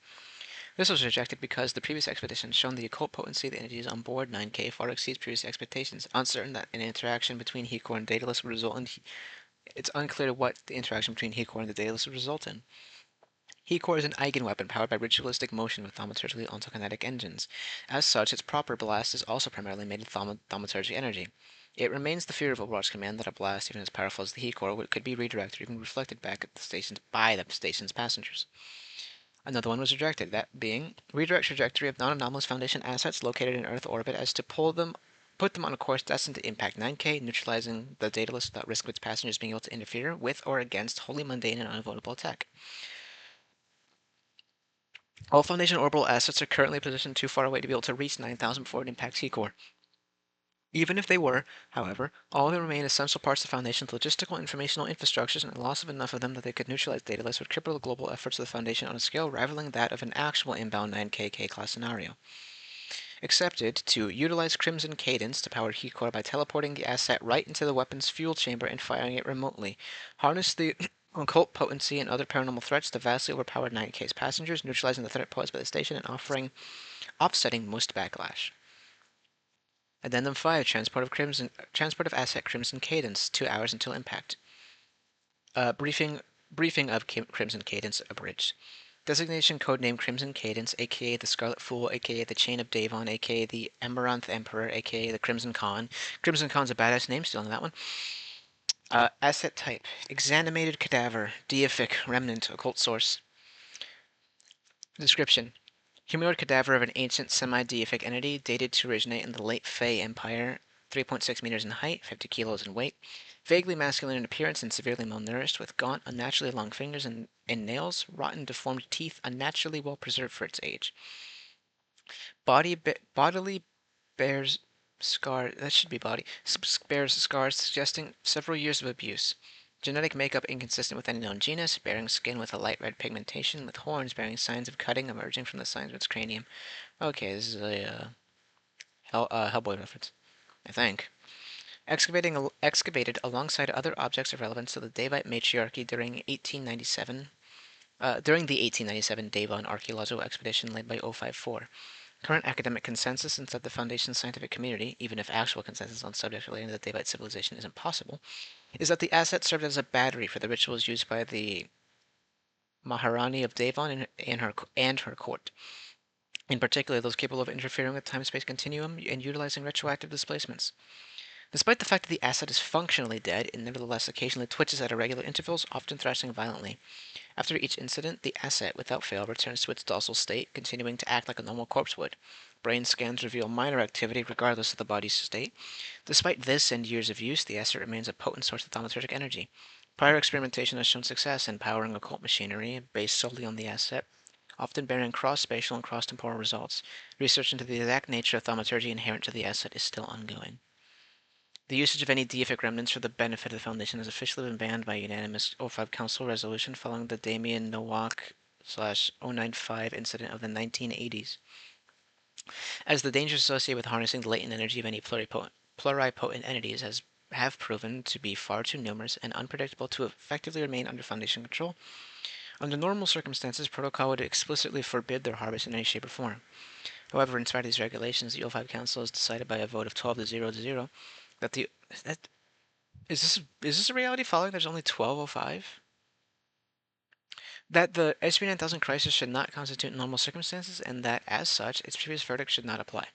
This was rejected because the previous expedition shown the occult potency of the entities on board 9K far exceeds previous expectations, uncertain that an interaction between HECOR and Daedalus would result in. It's unclear what the interaction between HECOR and the Daedalus would result in. HECOR is an eigenweapon powered by ritualistic motion with thaumaturgically ontokinetic engines. As such, its proper blast is also primarily made of thaumaturgic energy. It remains the fear of Overwatch Command that a blast, even as powerful as the HECOR, could be redirected or even reflected back at the stations by the station's passengers. Another one was rejected, that being redirect trajectory of non-anomalous Foundation assets located in Earth orbit as to put them on a course destined to impact 9K, neutralizing the Daedalus without risk of its passengers being able to interfere with or against wholly mundane and unavoidable attack. All Foundation orbital assets are currently positioned too far away to be able to reach 9000 before it impacts HECOR. Even if they were, however, all that remain essential parts of the Foundation's logistical informational infrastructures, and the loss of enough of them that they could neutralize Daedalus would cripple the global efforts of the Foundation on a scale rivaling that of an actual inbound 9K K-class scenario. Accepted to utilize Crimson Cadence to power HECOR by teleporting the asset right into the weapon's fuel chamber and firing it remotely. Harness the occult potency and other paranormal threats to vastly overpower 9K's passengers, neutralizing the threat posed by the station and offsetting most backlash. Addendum 5, transport of asset Crimson Cadence, 2 hours until impact. Briefing of Crimson Cadence abridged. Designation codename Crimson Cadence, aka the Scarlet Fool, aka the Chain of Davon, aka the Amaranth Emperor, aka the Crimson Khan. Crimson Khan's a badass name, still on that one. Asset type: exanimated cadaver, deific, remnant, occult source. Description: humanoid cadaver of an ancient semi-deific entity dated to originate in the late Fey Empire, 3.6 meters in height, 50 kilos in weight, vaguely masculine in appearance and severely malnourished, with gaunt, unnaturally long fingers and nails, rotten, deformed teeth, unnaturally well preserved for its age. Bodily bears scars. That should be body. Bears scars suggesting several years of abuse. Genetic makeup inconsistent with any known genus, bearing skin with a light red pigmentation, with horns bearing signs of cutting emerging from the sides of its cranium. Okay, this is a Hellboy reference, I think. Excavated alongside other objects of relevance to the Daevite matriarchy during 1897. During the 1897 Devon archaeological expedition led by 054, current academic consensus inside the Foundation's scientific community, even if actual consensus on subjects relating to the Devite civilization isn't possible, is that the asset served as a battery for the rituals used by the Maharani of Devon and her court. In particular, those capable of interfering with time-space continuum and utilizing retroactive displacements. Despite the fact that the asset is functionally dead, it nevertheless occasionally twitches at irregular intervals, often thrashing violently. After each incident, the asset, without fail, returns to its docile state, continuing to act like a normal corpse would. Brain scans reveal minor activity regardless of the body's state. Despite this and years of use, the asset remains a potent source of thaumaturgic energy. Prior experimentation has shown success in powering occult machinery based solely on the asset, often bearing cross-spatial and cross-temporal results. Research into the exact nature of thaumaturgy inherent to the asset is still ongoing. The usage of any deific remnants for the benefit of the Foundation has officially been banned by unanimous O5 Council resolution following the Damien Nowak/095 incident of the 1980s, as the dangers associated with harnessing the latent energy of any pluripotent entities have proven to be far too numerous and unpredictable to effectively remain under Foundation control. Under normal circumstances, protocol would explicitly forbid their harvest in any shape or form. However, in spite of these regulations, the O5 Council has decided by a vote of 12 to 0 that the that is this a reality following there's only 1205? That the SCP-9000 crisis should not constitute normal circumstances, and that, as such, its previous verdict should not apply.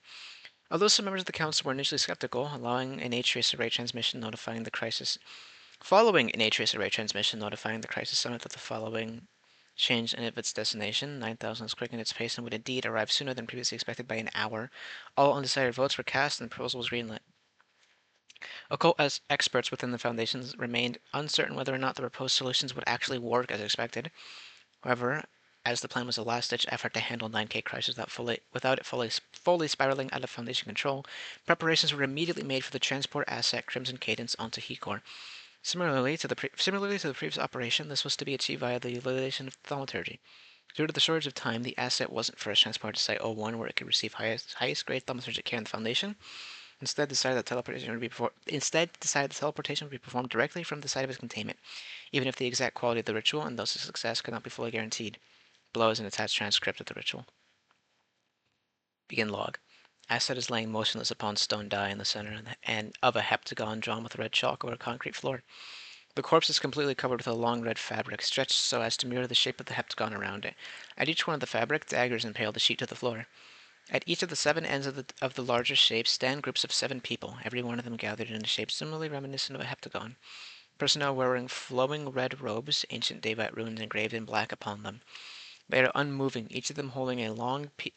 Although some members of the Council were initially skeptical, allowing an H-trace array transmission notifying the crisis, following an H-trace array transmission notifying the crisis summit that the following change in its destination, 9000 is quickening its pace and would indeed arrive sooner than previously expected by an hour. All undecided votes were cast and the proposal was greenlit. Occult experts within the Foundations remained uncertain whether or not the proposed solutions would actually work as expected. However, as the plan was a last-ditch effort to handle 9K crisis without it fully spiraling out of Foundation control, preparations were immediately made for the transport asset Crimson Cadence onto Hecor. Similarly to the previous operation, this was to be achieved via the utilization of thaumaturgy. Due to the shortage of time, the asset wasn't first transported to Site-01, where it could receive highest grade thaumaturgic care in the Foundation. Instead, decided the teleportation would be performed directly from the site of its containment, even if the exact quality of the ritual and thus its success could not be fully guaranteed. Below is an attached transcript of the ritual. Begin log. Asset is laying motionless upon stone die in the center and of a heptagon drawn with red chalk over a concrete floor. The corpse is completely covered with a long red fabric, stretched so as to mirror the shape of the heptagon around it. At each one of the fabric, daggers impale the sheet to the floor. At each of the 7 ends of the larger shape stand groups of 7 people, every one of them gathered in a shape similarly reminiscent of a heptagon. Personnel wearing flowing red robes, ancient Devite runes engraved in black upon them. They are unmoving, each of them holding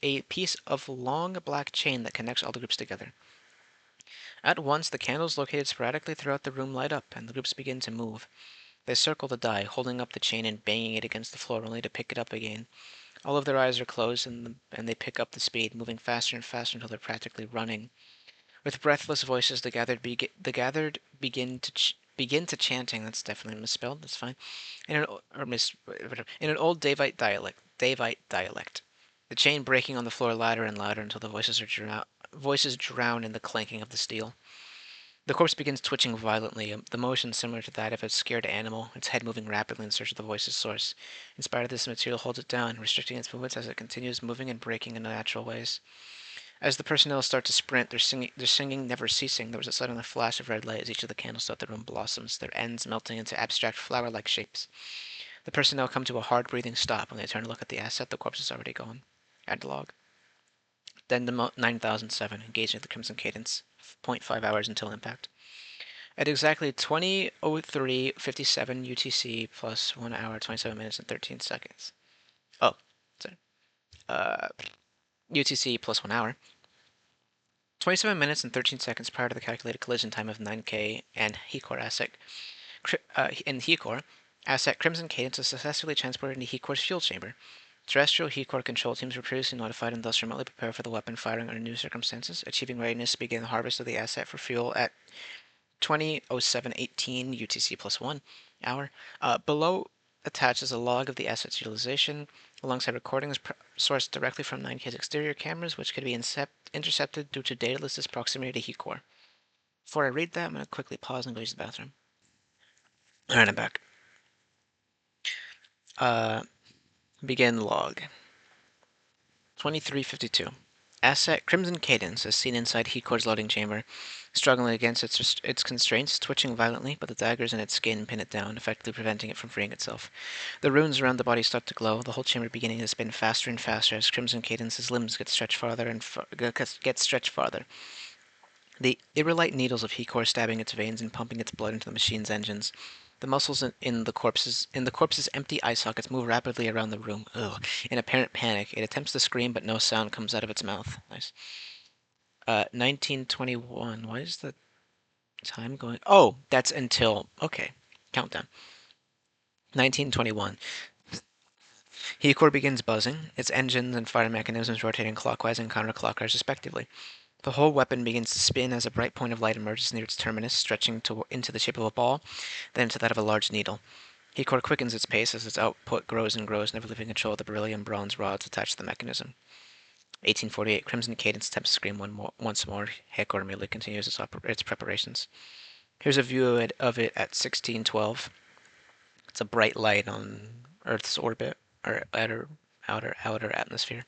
a piece of long black chain that connects all the groups together. At once, the candles located sporadically throughout the room light up, and the groups begin to move. They circle the die, holding up the chain and banging it against the floor, only to pick it up again. All of their eyes are closed, and they pick up the speed, moving faster and faster until they're practically running. With breathless voices, the gathered begin to chanting. That's definitely misspelled. That's fine. In an old Davite dialect. The chain breaking on the floor louder and louder until the voices drown in the clanking of the steel. The corpse begins twitching violently, the motion similar to that of a scared animal, its head moving rapidly in search of the voice's source. In spite of this, the material holds it down, restricting its movements as it continues moving and breaking in unnatural ways. As the personnel start to sprint, their singing never ceasing, there was a sudden flash of red light as each of the candles throughout the room blossoms, their ends melting into abstract flower-like shapes. The personnel come to a hard-breathing stop. When they turn to look at the asset, the corpse is already gone. Add log. Addendum 9007, engaging the Crimson Cadence, 0.5 hours until impact. At exactly 20:03:57 UTC plus 1 hour, 27 minutes, and 13 seconds. Oh, sorry. UTC plus 1 hour. 27 minutes and 13 seconds prior to the calculated collision time of 9K and Hecor asset. Asset Crimson Cadence was successfully transported into Hecor's fuel chamber. Terrestrial Hecor control teams were previously notified and thus remotely prepared for the weapon firing under new circumstances, achieving readiness to begin the harvest of the asset for fuel at 20:07:18 UTC plus 1 hour. Below attaches a log of the asset's utilization, alongside recordings sourced directly from 9K's exterior cameras, which could be intercepted due to dataless proximity to Hecor. Before I read that, I'm going to quickly pause and go use the bathroom. Alright, I'm back. Begin log. 2352. Asset Crimson Cadence is seen inside Heatcore's loading chamber, struggling against its constraints, twitching violently, but the daggers in its skin pin it down, effectively preventing it from freeing itself. The runes around the body start to glow, the whole chamber beginning to spin faster and faster as Crimson Cadence's limbs get stretched farther and get stretched farther. The irrelite needles of Heatcore stabbing its veins and pumping its blood into the machine's engines. The muscles in the corpse's empty eye sockets move rapidly around the room. Ugh. In apparent panic, it attempts to scream, but no sound comes out of its mouth. Nice. 1921. Why is the time going? Oh, that's until. Okay. Countdown. 1921. Heatcore begins buzzing, its engines and fire mechanisms rotating clockwise and counterclockwise respectively. The whole weapon begins to spin as a bright point of light emerges near its terminus, stretching into the shape of a ball, then into that of a large needle. Heatcore quickens its pace as its output grows and grows, never leaving control of the beryllium bronze rods attached to the mechanism. 1848. Crimson Cadence attempts to scream once more. Heatcore immediately continues its preparations. Here's a view of it at 1612. It's a bright light on Earth's orbit, or outer atmosphere.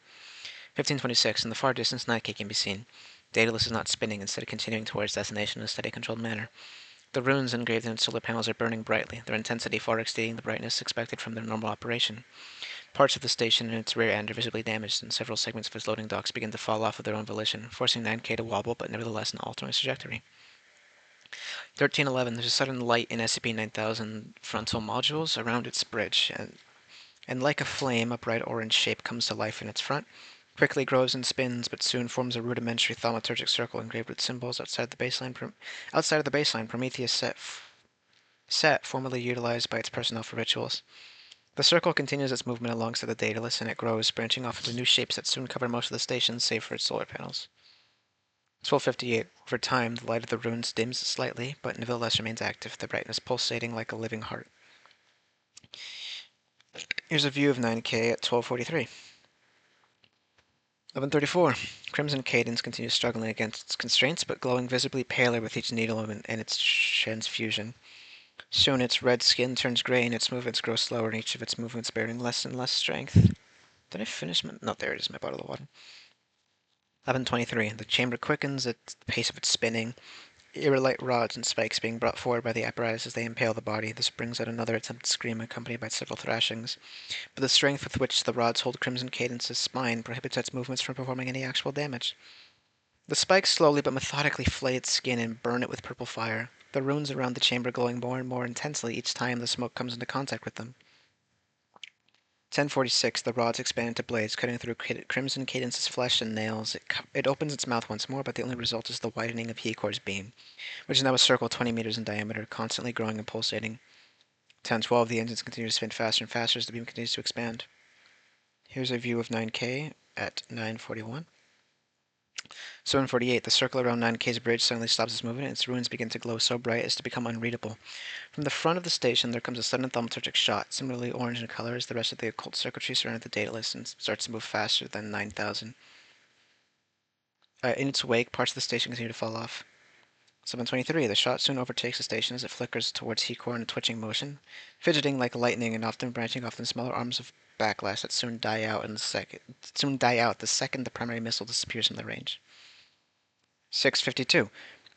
1526. In the far distance, Nightcake can be seen. Daedalus is not spinning, instead continuing towards destination in a steady, controlled manner. The runes engraved in its solar panels are burning brightly, their intensity far exceeding the brightness expected from their normal operation. Parts of the station and its rear end are visibly damaged, and several segments of its loading docks begin to fall off of their own volition, forcing 9K to wobble, but nevertheless in an alternate trajectory. 1311. There's a sudden light in SCP-9000 frontal modules around its bridge, and like a flame, a bright orange shape comes to life in its front, quickly grows and spins, but soon forms a rudimentary thaumaturgic circle engraved with symbols outside of the baseline. Prometheus set formerly utilized by its personnel for rituals. The circle continues its movement alongside the Daedalus, and it grows, branching off into new shapes that soon cover most of the station, save for its solar panels. 1258. Over time, the light of the runes dims slightly, but nevertheless remains active, the brightness pulsating like a living heart. Here's a view of 9K at 1243. 1134. Crimson Cadence continues struggling against its constraints, but glowing visibly paler with each needle and its transfusion. Soon its red skin turns gray and its movements grow slower, and each of its movements bearing less and less strength. Did I finish my... No, there it is, my bottle of water. 1123. The chamber quickens at the pace of its spinning, irrelite rods and spikes being brought forward by the apparatus as they impale the body. This brings out another attempted scream accompanied by several thrashings, but the strength with which the rods hold Crimson Cadence's spine prohibits its movements from performing any actual damage. The spikes slowly but methodically flay its skin and burn it with purple fire, the runes around the chamber glowing more and more intensely each time the smoke comes into contact with them. 1046. The rods expand into blades, cutting through Crimson Cadence's flesh and nails. It opens its mouth once more, but the only result is the widening of Heatcore's beam, which is now a circle 20 meters in diameter, constantly growing and pulsating. 1012. The engines continue to spin faster and faster as the beam continues to expand. Here's a view of 9K at 941. 748. The circle around 9K's bridge suddenly stops its movement, and its runes begin to glow so bright as to become unreadable. From the front of the station, there comes a sudden thaumaturgic shot, similarly orange in color as the rest of the occult circuitry surrounding the Daedalus, and starts to move faster than 9000. In its wake, parts of the station continue to fall off. 723. The shot soon overtakes the station as it flickers towards Heatcore in a twitching motion, fidgeting like lightning and often branching off in smaller arms of backlash that soon die out the second the primary missile disappears from the range. 652.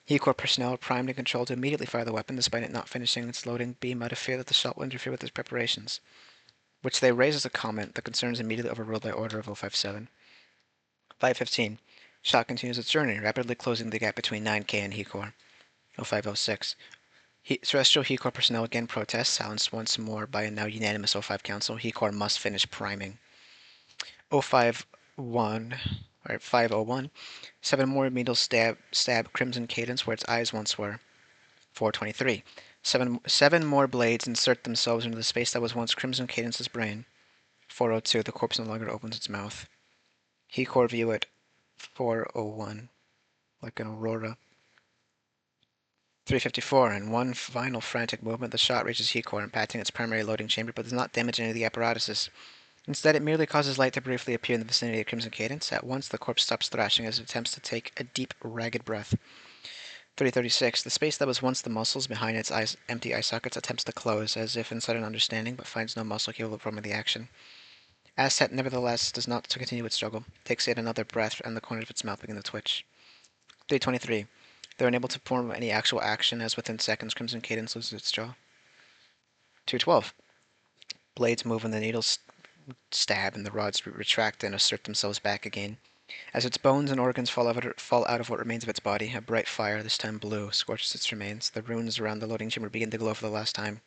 Heatcore personnel are primed and controlled to immediately fire the weapon, despite it not finishing its loading beam out of fear that the shot will interfere with its preparations, which they raise as a comment. The concern is immediately overruled by order of 057. 515. Shot continues its journey, rapidly closing the gap between 9K and Heatcore. 0506. Terrestrial Heatcore personnel again protest, silenced once more by a now unanimous 05 Council. Heatcore must finish priming. 501. 7 more needles stab Crimson Cadence where its eyes once were. 423. Seven more blades insert themselves into the space that was once Crimson Cadence's brain. 402. The corpse no longer opens its mouth. Heatcore view at 401. Like an aurora. 354. In one final frantic movement, the shot reaches Heatcore, impacting its primary loading chamber, but does not damage any of the apparatuses. Instead, it merely causes light to briefly appear in the vicinity of Crimson Cadence. At once, the corpse stops thrashing as it attempts to take a deep, ragged breath. 336. The space that was once the muscles behind its empty eye sockets attempts to close, as if in sudden understanding, but finds no muscle capable of performing the action. Asset nevertheless does not continue its struggle. Takes yet another breath, and the corners of its mouth begin to twitch. Day 23. They're unable to perform any actual action, as within seconds Crimson Cadence loses its jaw. 212. Blades move when the needles stab and the rods retract and assert themselves back again. As its bones and organs fall out of what remains of its body, a bright fire, this time blue, scorches its remains. The runes around the loading chamber begin to glow for the last time.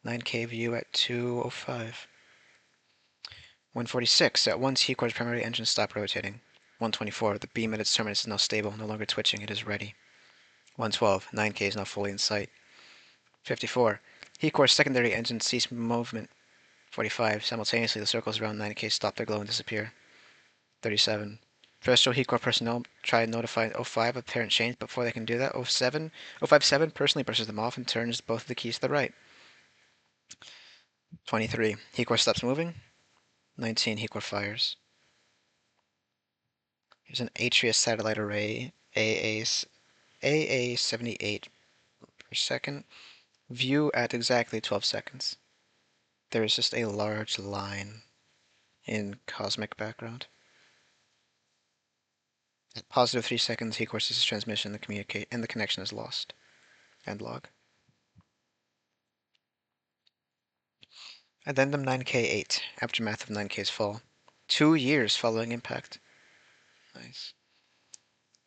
9K view at 2:05. 146. At once, Hecor's primary engine stopped rotating. 124. The beam at its terminus is now stable, no longer twitching. It is ready. 112. 9K is now fully in sight. 54. Hecor's secondary engine ceased movement. 45. Simultaneously, the circles around 9K stop their glow and disappear. 37. Terrestrial Hecor personnel try to notify 05 of apparent change, but before they can do that, 057 personally brushes them off and turns both of the keys to the right. 23. Hecor stops moving. 19. Hecor fires. Here's an Atreus satellite array, AA78 per second. View at exactly 12 seconds. There is just a large line in cosmic background. At positive 3 seconds, Hecor ceases transmission and the connection is lost. End log. Addendum 9K8. Aftermath of 9K's fall. 2 years following impact. Nice.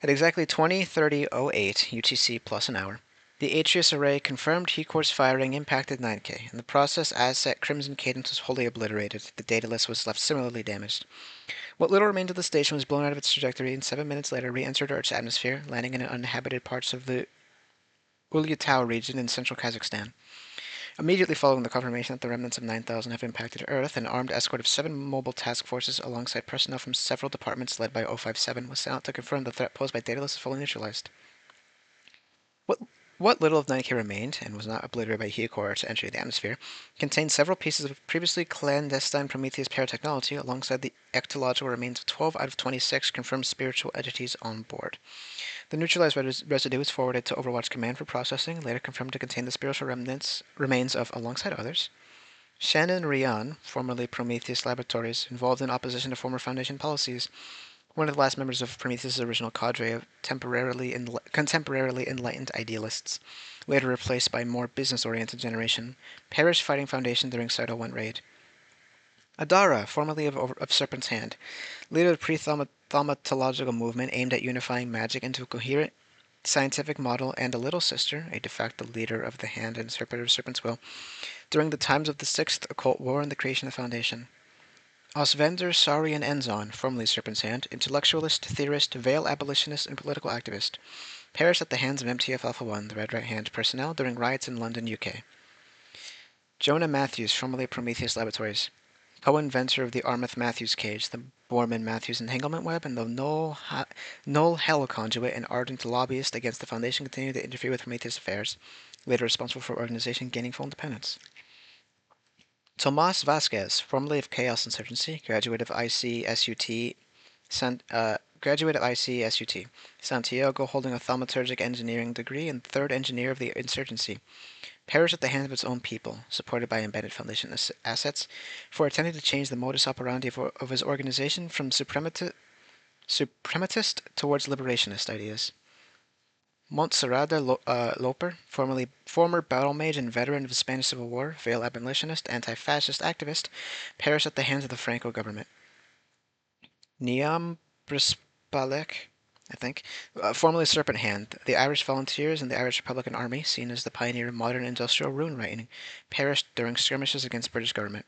At exactly 20:30:08 UTC plus an hour, the Atreus array confirmed Hecor's firing impacted 9K. In the process, as set, Crimson Cadence was wholly obliterated. The data list was left similarly damaged. What little remained of the station was blown out of its trajectory and 7 minutes later re-entered Earth's atmosphere, landing in uninhabited parts of the Ulyatau region in central Kazakhstan. Immediately following the confirmation that the remnants of 9000 have impacted Earth, an armed escort of 7 mobile task forces alongside personnel from several departments led by 057 was sent out to confirm the threat posed by Daedalus is fully neutralized. What little of 9K remained, and was not obliterated by Hecor to entry the atmosphere, contained several pieces of previously clandestine Prometheus paratechnology alongside the ectological remains of 12 out of 26 confirmed spiritual entities on board. The neutralized residue was forwarded to Overwatch Command for processing, later confirmed to contain the spiritual remains of, alongside others, Shannon Ryan, formerly Prometheus Laboratories, involved in opposition to former Foundation policies, one of the last members of Prometheus' original cadre of contemporarily enlightened idealists, later replaced by a more business-oriented generation, perished fighting Foundation during Cyto 1 raid. Adara, formerly of Serpent's Hand, leader of the pre-thaumatological movement aimed at unifying magic into a coherent scientific model, and a little sister, a de facto leader of the Hand and interpreter of Serpent's Will, during the times of the Sixth Occult War and the creation of the Foundation. Osvender Sarian Enzon, formerly Serpent's Hand, intellectualist, theorist, veil abolitionist, and political activist, perished at the hands of MTF Alpha 1, the Red Right Hand personnel, during riots in London, UK. Jonah Matthews, formerly Prometheus Laboratories, co-inventor of the Armith-Matthews cage, the Borman-Matthews entanglement web, and the null hell conduit, and ardent lobbyist against the Foundation continuing to interfere with Prometheus affairs, later responsible for organization gaining full independence. Tomas Vasquez, formerly of Chaos Insurgency, graduate of ICSUT, Santiago, holding a thaumaturgic engineering degree and third engineer of the Insurgency, perished at the hands of its own people, supported by embedded Foundation assets, for attempting to change the modus operandi of his organization from suprematist towards liberationist ideas. Montserrada Loper, former battle mage and veteran of the Spanish Civil War, veil abolitionist, anti-fascist activist, perished at the hands of the Franco government. Niam Brispalek, I think, formerly Serpent Hand, the Irish Volunteers and the Irish Republican Army, seen as the pioneer of modern industrial rune writing, perished during skirmishes against British government.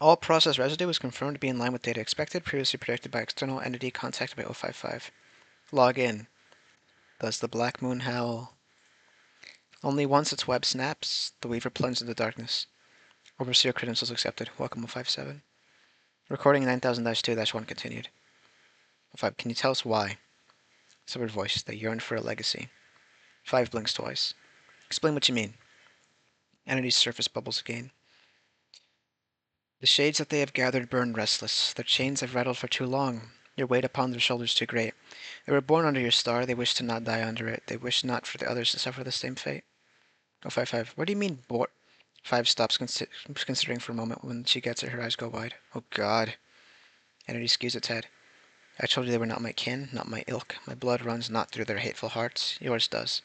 All process residue was confirmed to be in line with data expected, previously predicted by external entity contacted by 055. Log in. Does the Black Moon howl? Only once its web snaps, the Weaver plunged into darkness. Overseer credentials accepted. Welcome 057. Recording 9000-2-1 continued. 5. Can you tell us why? Severed voice. They yearn for a legacy. 5 blinks twice. Explain what you mean. Entity's surface bubbles again. The shades that they have gathered burn restless. Their chains have rattled for too long. Your weight upon their shoulders too great. They were born under your star. They wish to not die under it. They wish not for the others to suffer the same fate. 055. What do you mean, 5 stops considering for a moment. When she gets it, her eyes go wide. Oh God. Entity skews its head. I told you they were not my kin, not my ilk. My blood runs not through their hateful hearts. Yours does.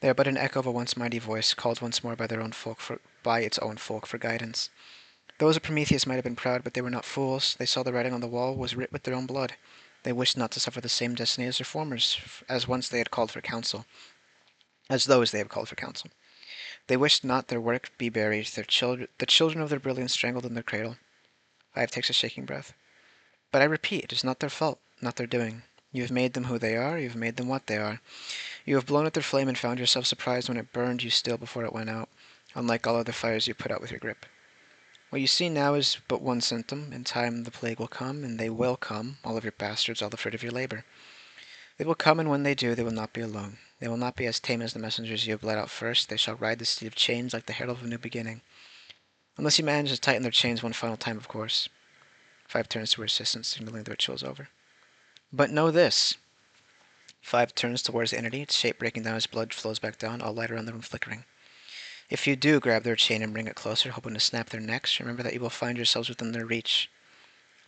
They are but an echo of a once mighty voice, called once more by their own folk by its own folk for guidance. Those of Prometheus might have been proud, but they were not fools. They saw the writing on the wall was writ with their own blood. They wished not to suffer the same destiny as their formers, as once they had called for counsel, as those they have called for counsel. They wished not their work be buried, the children of their brilliance strangled in their cradle. 5 takes a shaking breath. But I repeat, it is not their fault, not their doing. You have made them who they are, you have made them what they are. You have blown out their flame and found yourself surprised when it burned you still before it went out, unlike all other fires you put out with your grip. What you see now is but one symptom. In time the plague will come, and they will come, all of your bastards, all the fruit of your labor. They will come, and when they do, they will not be alone. They will not be as tame as the messengers you have led out first. They shall ride the steed of chains like the herald of a new beginning. Unless you manage to tighten their chains one final time, of course. 5 turns to her assistant, signaling the ritual is over. But know this. 5 turns towards the entity, its shape breaking down as blood flows back down, all light around the room flickering. If you do grab their chain and bring it closer, hoping to snap their necks, remember that you will find yourselves within their reach.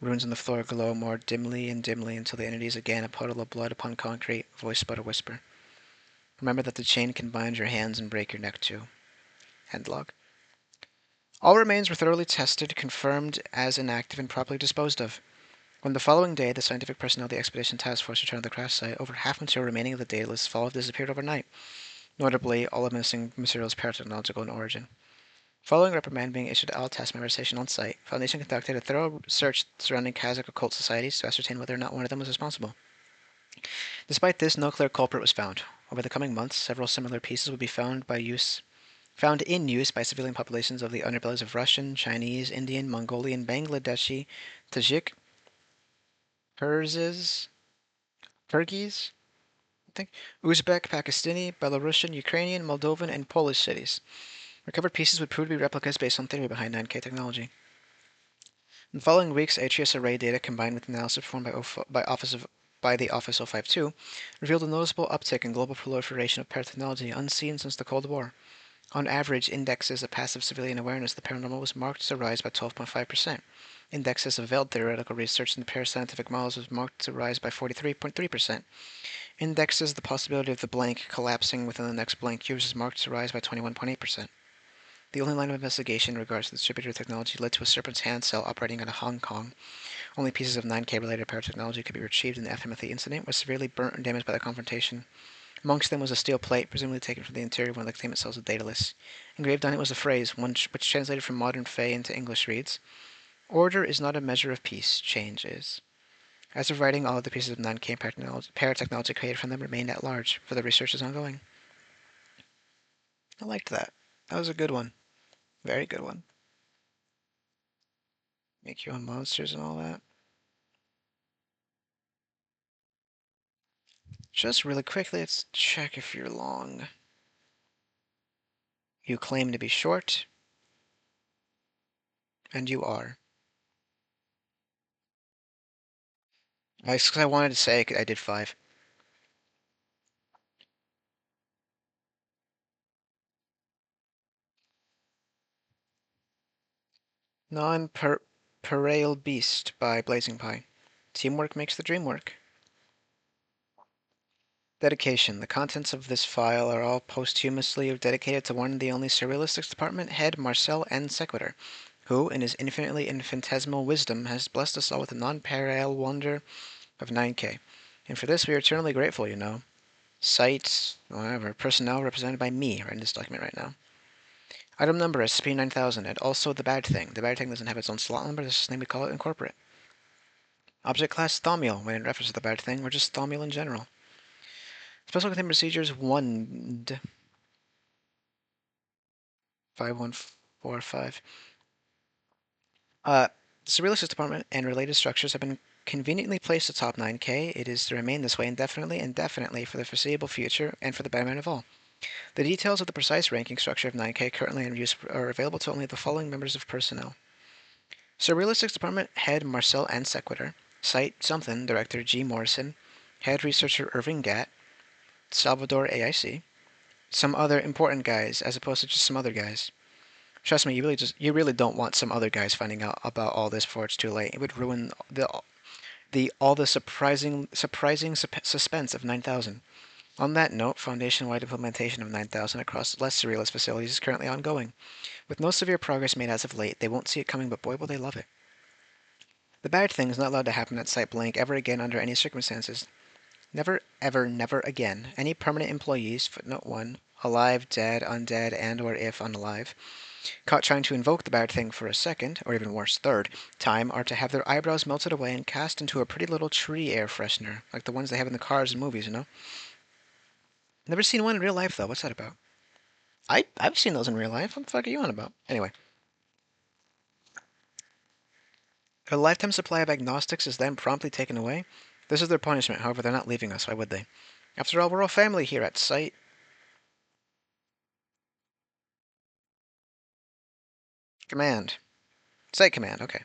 Runes on the floor glow more dimly and dimly until the entity is again a puddle of blood upon concrete, voiced but a whisper. Remember that the chain can bind your hands and break your neck too. End log. All remains were thoroughly tested, confirmed as inactive, and properly disposed of. When the following day the scientific personnel of the Expedition Task Force returned to the crash site, over half material remaining of the data list fall have disappeared overnight. Notably, all of missing materials paratechnological in origin. Following reprimand being issued to all task members stationed on site, Foundation conducted a thorough search surrounding Kazakh occult societies to ascertain whether or not one of them was responsible. Despite this, no clear culprit was found. Over the coming months, several similar pieces would be found in use by civilian populations of the underbellies of Russian, Chinese, Indian, Mongolian, Bangladeshi, Tajik, Kyrgyz, I think, Uzbek, Pakistani, Belarusian, Ukrainian, Moldovan, and Polish cities. Recovered pieces would prove to be replicas based on theory behind 9K technology. In the following weeks, Atrius array data combined with analysis performed by the Office 052 revealed a noticeable uptick in global proliferation of paratechnology unseen since the Cold War. On average, indexes of passive civilian awareness of the paranormal was marked to rise by 12.5%. Indexes of veiled theoretical research in the parascientific models was marked to rise by 43.3%. Indexes of the possibility of the blank collapsing within the next blank years is marked to rise by 21.8%. The only line of investigation in regards to the distributor technology led to a serpent's hand cell operating out of Hong Kong. Only pieces of 9K related paratechnology could be retrieved in the aftermath of the incident, was severely burnt and damaged by the confrontation. Amongst them was a steel plate, presumably taken from the interior of one of the containment cells of Daedalus. Engraved on it was a phrase, which translated from modern Fey into English reads, "Order is not a measure of peace, change is." As of writing, all of the pieces of 9K paratechnology created from them remained at large, for the research is ongoing. I liked that. That was a good one. Very good one. Make your own monsters and all that. Just really quickly, let's check if you're long. You claim to be short, and you are. I wanted to say I did 5. Non-Parale Beast by Blazing Pie. Teamwork makes the dream work. Dedication. The contents of this file are all posthumously dedicated to one and the only Surrealistics Department head, Marcel N. Sequitur, who, in his infinitely infinitesimal wisdom, has blessed us all with the non-parallel wonder of 9K. And for this we are eternally grateful, you know. Site, whatever, personnel represented by me right in this document right now. Item number SCP-9000, and also the bad thing. The bad thing doesn't have its own slot number, this is the name we call it in corporate. Object class Thaumiel, when in reference to the bad thing, or just Thaumiel in general. Special containment procedures 1 5145. The Surrealistics Department and related structures have been conveniently placed atop 9K. It is to remain this way indefinitely for the foreseeable future and for the betterment of all. The details of the precise ranking structure of 9K currently in use are available to only the following members of personnel. Surrealistics Department Head Marcel N. Sequitur, Site Something Director G. Morrison, Head Researcher Irving Gatt, Salvador AIC, some other important guys as opposed to just some other guys. Trust me, you really don't want some other guys finding out about all this before it's too late. It would ruin all the surprising suspense of 9000. On that note, foundation-wide implementation of 9000 across less surrealist facilities is currently ongoing. With no severe progress made as of late, they won't see it coming, but boy will they love it. The bad thing is not allowed to happen at Site Blank ever again under any circumstances. Never, ever, never again. Any permanent employees, footnote 1, alive, dead, undead, and or if unalive, caught trying to invoke the bad thing for a second, or even worse, third, time are to have their eyebrows melted away and cast into a pretty little tree air freshener, like the ones they have in the cars and movies, you know? Never seen one in real life, though. What's that about? I've seen those in real life. What the fuck are you on about? Anyway. A lifetime supply of agnostics is then promptly taken away. This is their punishment, however, they're not leaving us, why would they? After all, we're all family here at Site. Command. Site Command, okay.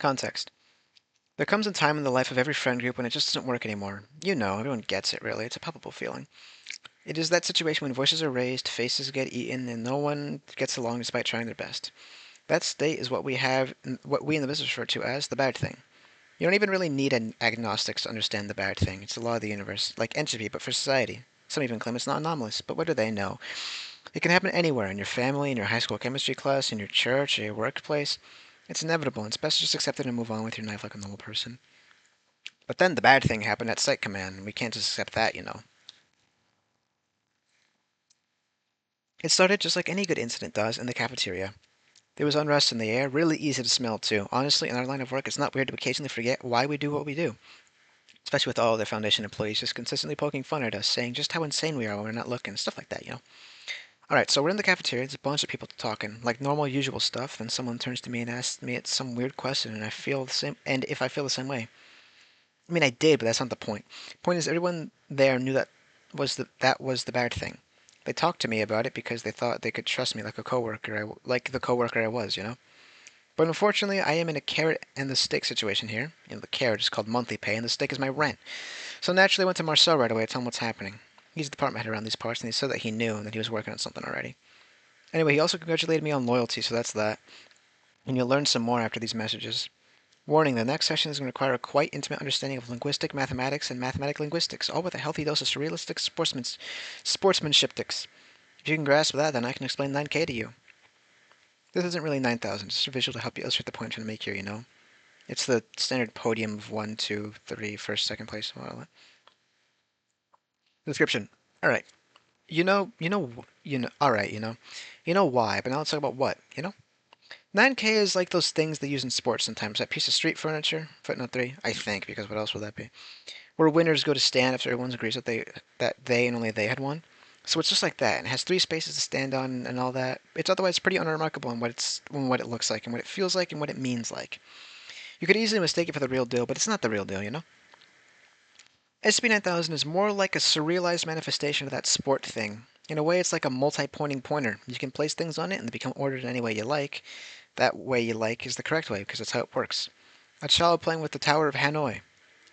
Context. There comes a time in the life of every friend group when it just doesn't work anymore. You know, everyone gets it, really. It's a palpable feeling. It is that situation when voices are raised, faces get eaten, and no one gets along despite trying their best. That state is what what we in the business refer to as the bad thing. You don't even really need an agnostics to understand the bad thing. It's the law of the universe, like entropy, but for society. Some even claim it's not anomalous, but what do they know? It can happen anywhere, in your family, in your high school chemistry class, in your church, or your workplace. It's inevitable, and it's best to just accept it and move on with your life like a normal person. But then the bad thing happened at Site Command, and we can't just accept that, you know. It started just like any good incident does in the cafeteria. There was unrest in the air, really easy to smell too. Honestly, in our line of work, it's not weird to occasionally forget why we do what we do. Especially with all the Foundation employees just consistently poking fun at us, saying just how insane we are when we're not looking, stuff like that, you know. Alright, so we're in the cafeteria, there's a bunch of people talking, like normal, usual stuff, then someone turns to me and asks me some weird question, and if I feel the same way. I mean, I did, but that's not the point. Point is, everyone there knew that was the bad thing. They talked to me about it because they thought they could trust me like like the coworker I was, you know. But unfortunately, I am in a carrot and the stick situation here. You know, the carrot is called monthly pay, and the stick is my rent. So naturally, I went to Marcel right away to tell him what's happening. He's the department head around these parts, and he said that he knew and that he was working on something already. Anyway, he also congratulated me on loyalty, so that's that. And you'll learn some more after these messages. Warning, the next session is going to require a quite intimate understanding of linguistic mathematics and mathematic linguistics, all with a healthy dose of surrealistic sportsmanshiptics. If you can grasp that, then I can explain 9K to you. This isn't really 9000, just a visual to help you illustrate the point I'm trying to make here, you know? It's the standard podium of 1, 2, 3, first, second place. Description. Alright. Alright, You know why, but now let's talk about what, you know? 9K is like those things they use in sports sometimes. That piece of street furniture, footnote 3, I think, because what else would that be? Where winners go to stand after everyone agrees that they and only they had won. So it's just like that, and it has three spaces to stand on and all that. It's otherwise pretty unremarkable in what it looks like, and what it feels like, and what it means like. You could easily mistake it for the real deal, but it's not the real deal, you know? SCP-9000 is more like a surrealized manifestation of that sport thing. In a way, it's like a multi-pointing pointer. You can place things on it, and they become ordered in any way you like. That way you like is the correct way, because that's how it works. A child playing with the Tower of Hanoi.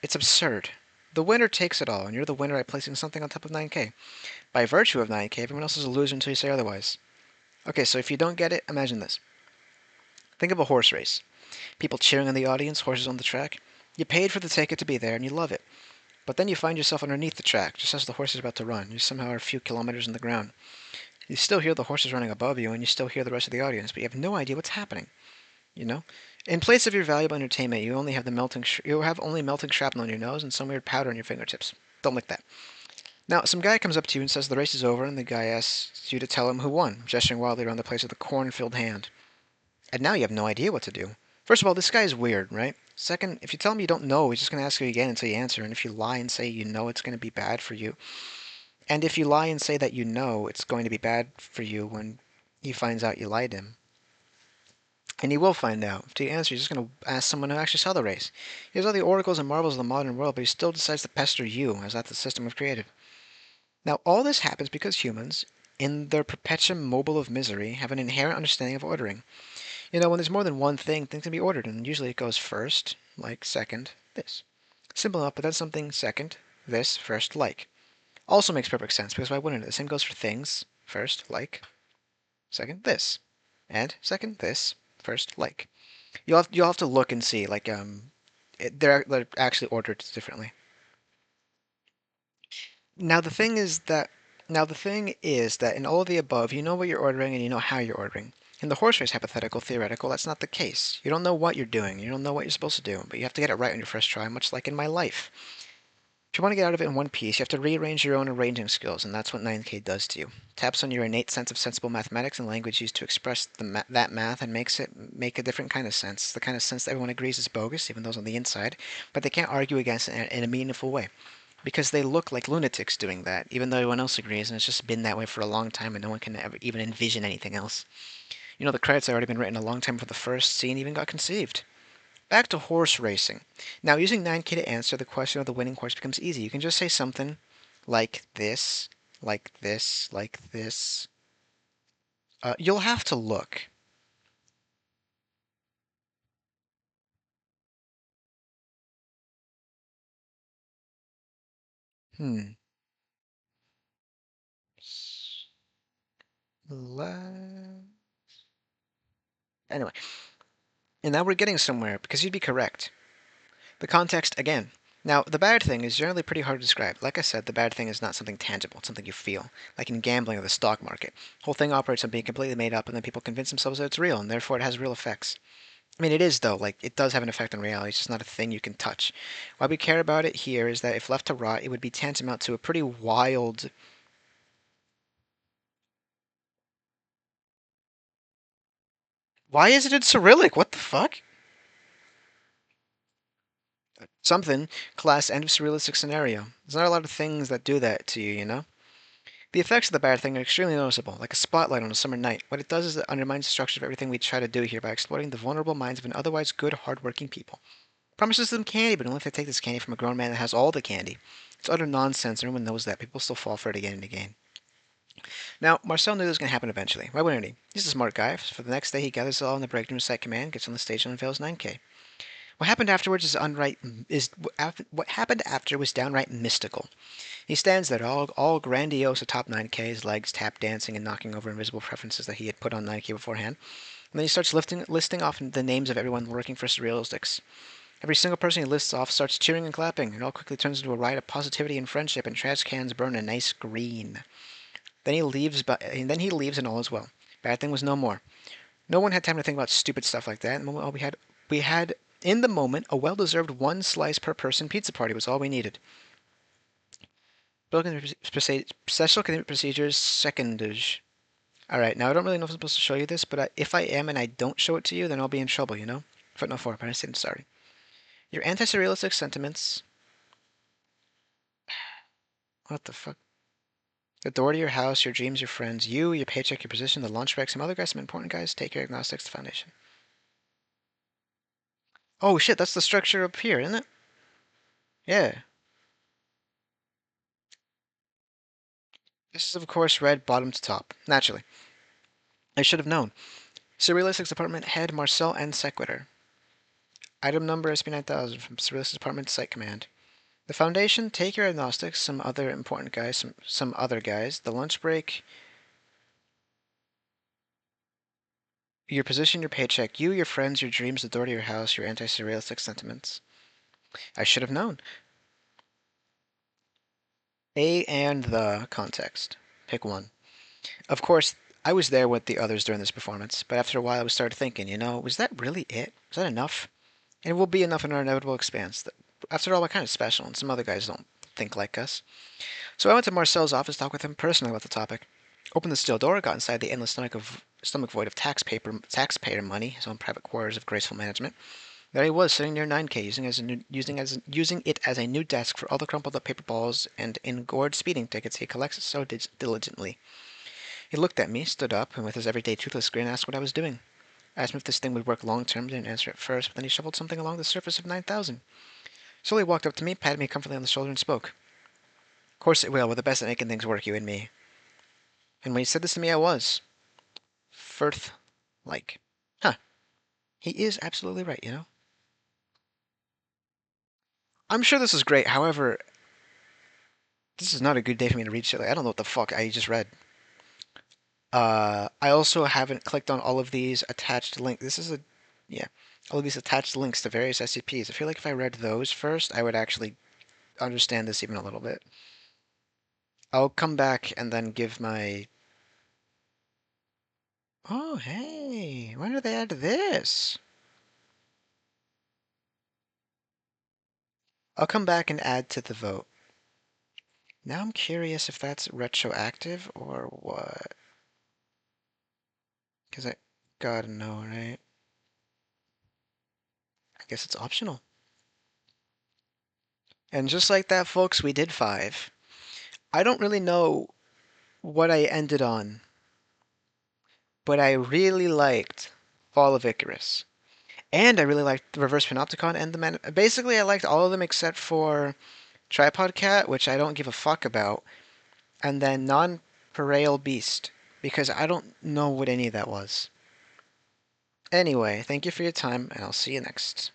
It's absurd. The winner takes it all, and you're the winner by placing something on top of 9K. By virtue of 9K, everyone else is a loser until you say otherwise. Okay, so if you don't get it, imagine this. Think of a horse race. People cheering in the audience, horses on the track. You paid for the ticket to be there, and you love it. But then you find yourself underneath the track, just as the horse is about to run. You somehow are a few kilometers in the ground. You still hear the horses running above you, and you still hear the rest of the audience, but you have no idea what's happening. You know? In place of your valuable entertainment, you have only melting shrapnel in your nose and some weird powder on your fingertips. Don't like that. Now, some guy comes up to you and says the race is over, and the guy asks you to tell him who won, gesturing wildly around the place with a corn-filled hand. And now you have no idea what to do. First of all, this guy is weird, right? Second, if you tell him you don't know, he's just going to ask you again until you answer, and if you lie and say you know, it's going to be bad for you. And if you lie and say that you know, it's going to be bad for you when he finds out you lied to him. And he will find out. If you answer, he's just going to ask someone who actually saw the race. He has all the oracles and marvels of the modern world, but he still decides to pester you, as that's the system we've created. Now, all this happens because humans, in their perpetuum mobile of misery, have an inherent understanding of ordering. You know, when there's more than one thing, things can be ordered, and usually it goes first, like second, this. Simple enough, but then something second, this, first, like. Also makes perfect sense, because why wouldn't it? The same goes for things, first, like. second this, and second this, first like. You'll have to look and see like they're actually ordered differently. Now the thing is that Now the thing is that in all of the above, you know what you're ordering and you know how you're ordering. In the horse race hypothetical, theoretical, that's not the case. You don't know what you're doing. You don't know what you're supposed to do, but you have to get it right on your first try, much like in my life. If you want to get out of it in one piece, you have to rearrange your own arranging skills, and that's what 9K does to you. Taps on your innate sense of sensible mathematics and language used to express that math and makes it make a different kind of sense. The kind of sense that everyone agrees is bogus, even those on the inside, but they can't argue against it in a meaningful way. Because they look like lunatics doing that, even though everyone else agrees, and it's just been that way for a long time, and no one can ever even envision anything else. You know, the credits had already been written a long time before the first scene even got conceived. Back to horse racing. Now, using 9K to answer the question of the winning horse becomes easy. You can just say something like this, like this, like this. You'll have to look. Hmm. Anyway, and now we're getting somewhere because you'd be correct. The context again. Now, the bad thing is generally pretty hard to describe. Like I said, the bad thing is not something tangible, it's something you feel. Like in gambling or the stock market. The whole thing operates on being completely made up, and then people convince themselves that it's real, and therefore it has real effects. I mean, it is, though. Like, it does have an effect on reality. It's just not a thing you can touch. Why we care about it here is that if left to rot, it would be tantamount to a pretty wild. Why is it in Cyrillic? What the fuck? Something. Class end of surrealistic scenario. There's not a lot of things that do that to you, you know? The effects of the bad thing are extremely noticeable, like a spotlight on a summer night. What it does is it undermines the structure of everything we try to do here by exploiting the vulnerable minds of an otherwise good, hardworking people. Promises them candy, but only if they take this candy from a grown man that has all the candy. It's utter nonsense, everyone knows that. People still fall for it again and again. Now, Marcel knew this was going to happen eventually. Why wouldn't he? He's a smart guy. For the next day, he gathers it all in the break room site command, gets on the stage, and unveils 9K. What happened afterwards what happened after was downright mystical. He stands there, all grandiose atop 9K, his legs tap dancing and knocking over invisible preferences that he had put on 9K beforehand. And then he starts listing off the names of everyone working for Surrealistics. Every single person he lists off starts cheering and clapping. It all quickly turns into a riot of positivity and friendship, and trash cans burn a nice green. Then he leaves, and all is well. Bad thing was no more. No one had time to think about stupid stuff like that. And all we had in the moment a well-deserved one slice per person pizza party was all we needed. Special containment procedures secondage. All right, now I don't really know if I'm supposed to show you this, but if I am and I don't show it to you, then I'll be in trouble, you know? Footnote 4, but I said sorry. Your anti-surrealistic sentiments. What the fuck? The door to your house, your dreams, your friends, you, your paycheck, your position, the lunch break, some other guys, some important guys, take your agnostics, the foundation. Oh shit, that's the structure up here, isn't it? Yeah. This is, of course, read bottom to top. Naturally. I should have known. Surrealistics Department Head Marcel N. Sequitur. Item number SCP-9000 from Surrealistics Department Site Command. The Foundation, take your agnostics, some other important guys, some other guys, the lunch break, your position, your paycheck, you, your friends, your dreams, the door to your house, your anti-surrealistic sentiments. I should have known. A and the context. Pick one. Of course, I was there with the others during this performance, but after a while I started thinking, was that really it? Was that enough? And it will be enough in our inevitable expanse. After all, we're kind of special, and some other guys don't think like us. So I went to Marcel's office to talk with him personally about the topic. Opened the steel door, got inside the endless stomach void of taxpayer money, his own private quarters of graceful management. There he was, sitting near 9K, using it as a new desk for all the crumpled up paper balls and engorged speeding tickets he collects so diligently. He looked at me, stood up, and with his everyday toothless grin asked what I was doing. I asked him if this thing would work long term, didn't answer at first, but then he shuffled something along the surface of 9000. Slowly walked up to me, patted me comfortably on the shoulder, and spoke. Of course it will, we're the best at making things work, you and me. And when he said this to me, I was. Firth like. Huh. He is absolutely right, you know? I'm sure this is great, however, this is not a good day for me to read shit. I don't know what the fuck I just read. I also haven't clicked on all of these attached links. Yeah, all of these attached links to various SCPs. I feel like if I read those first, I would actually understand this even a little bit. I'll come back and then give my... Oh, hey, when did they add this? I'll come back and add to the vote. Now I'm curious if that's retroactive or what. Because I gotta know, right? I guess it's optional. And just like that, folks, we did 5. I don't really know what I ended on, but I really liked Fall of Icarus. And I really liked the Reverse Panopticon and the Man. Basically, I liked all of them except for Tripod Cat, which I don't give a fuck about, and then Non-Pareil Beast, because I don't know what any of that was. Anyway, thank you for your time, and I'll see you next.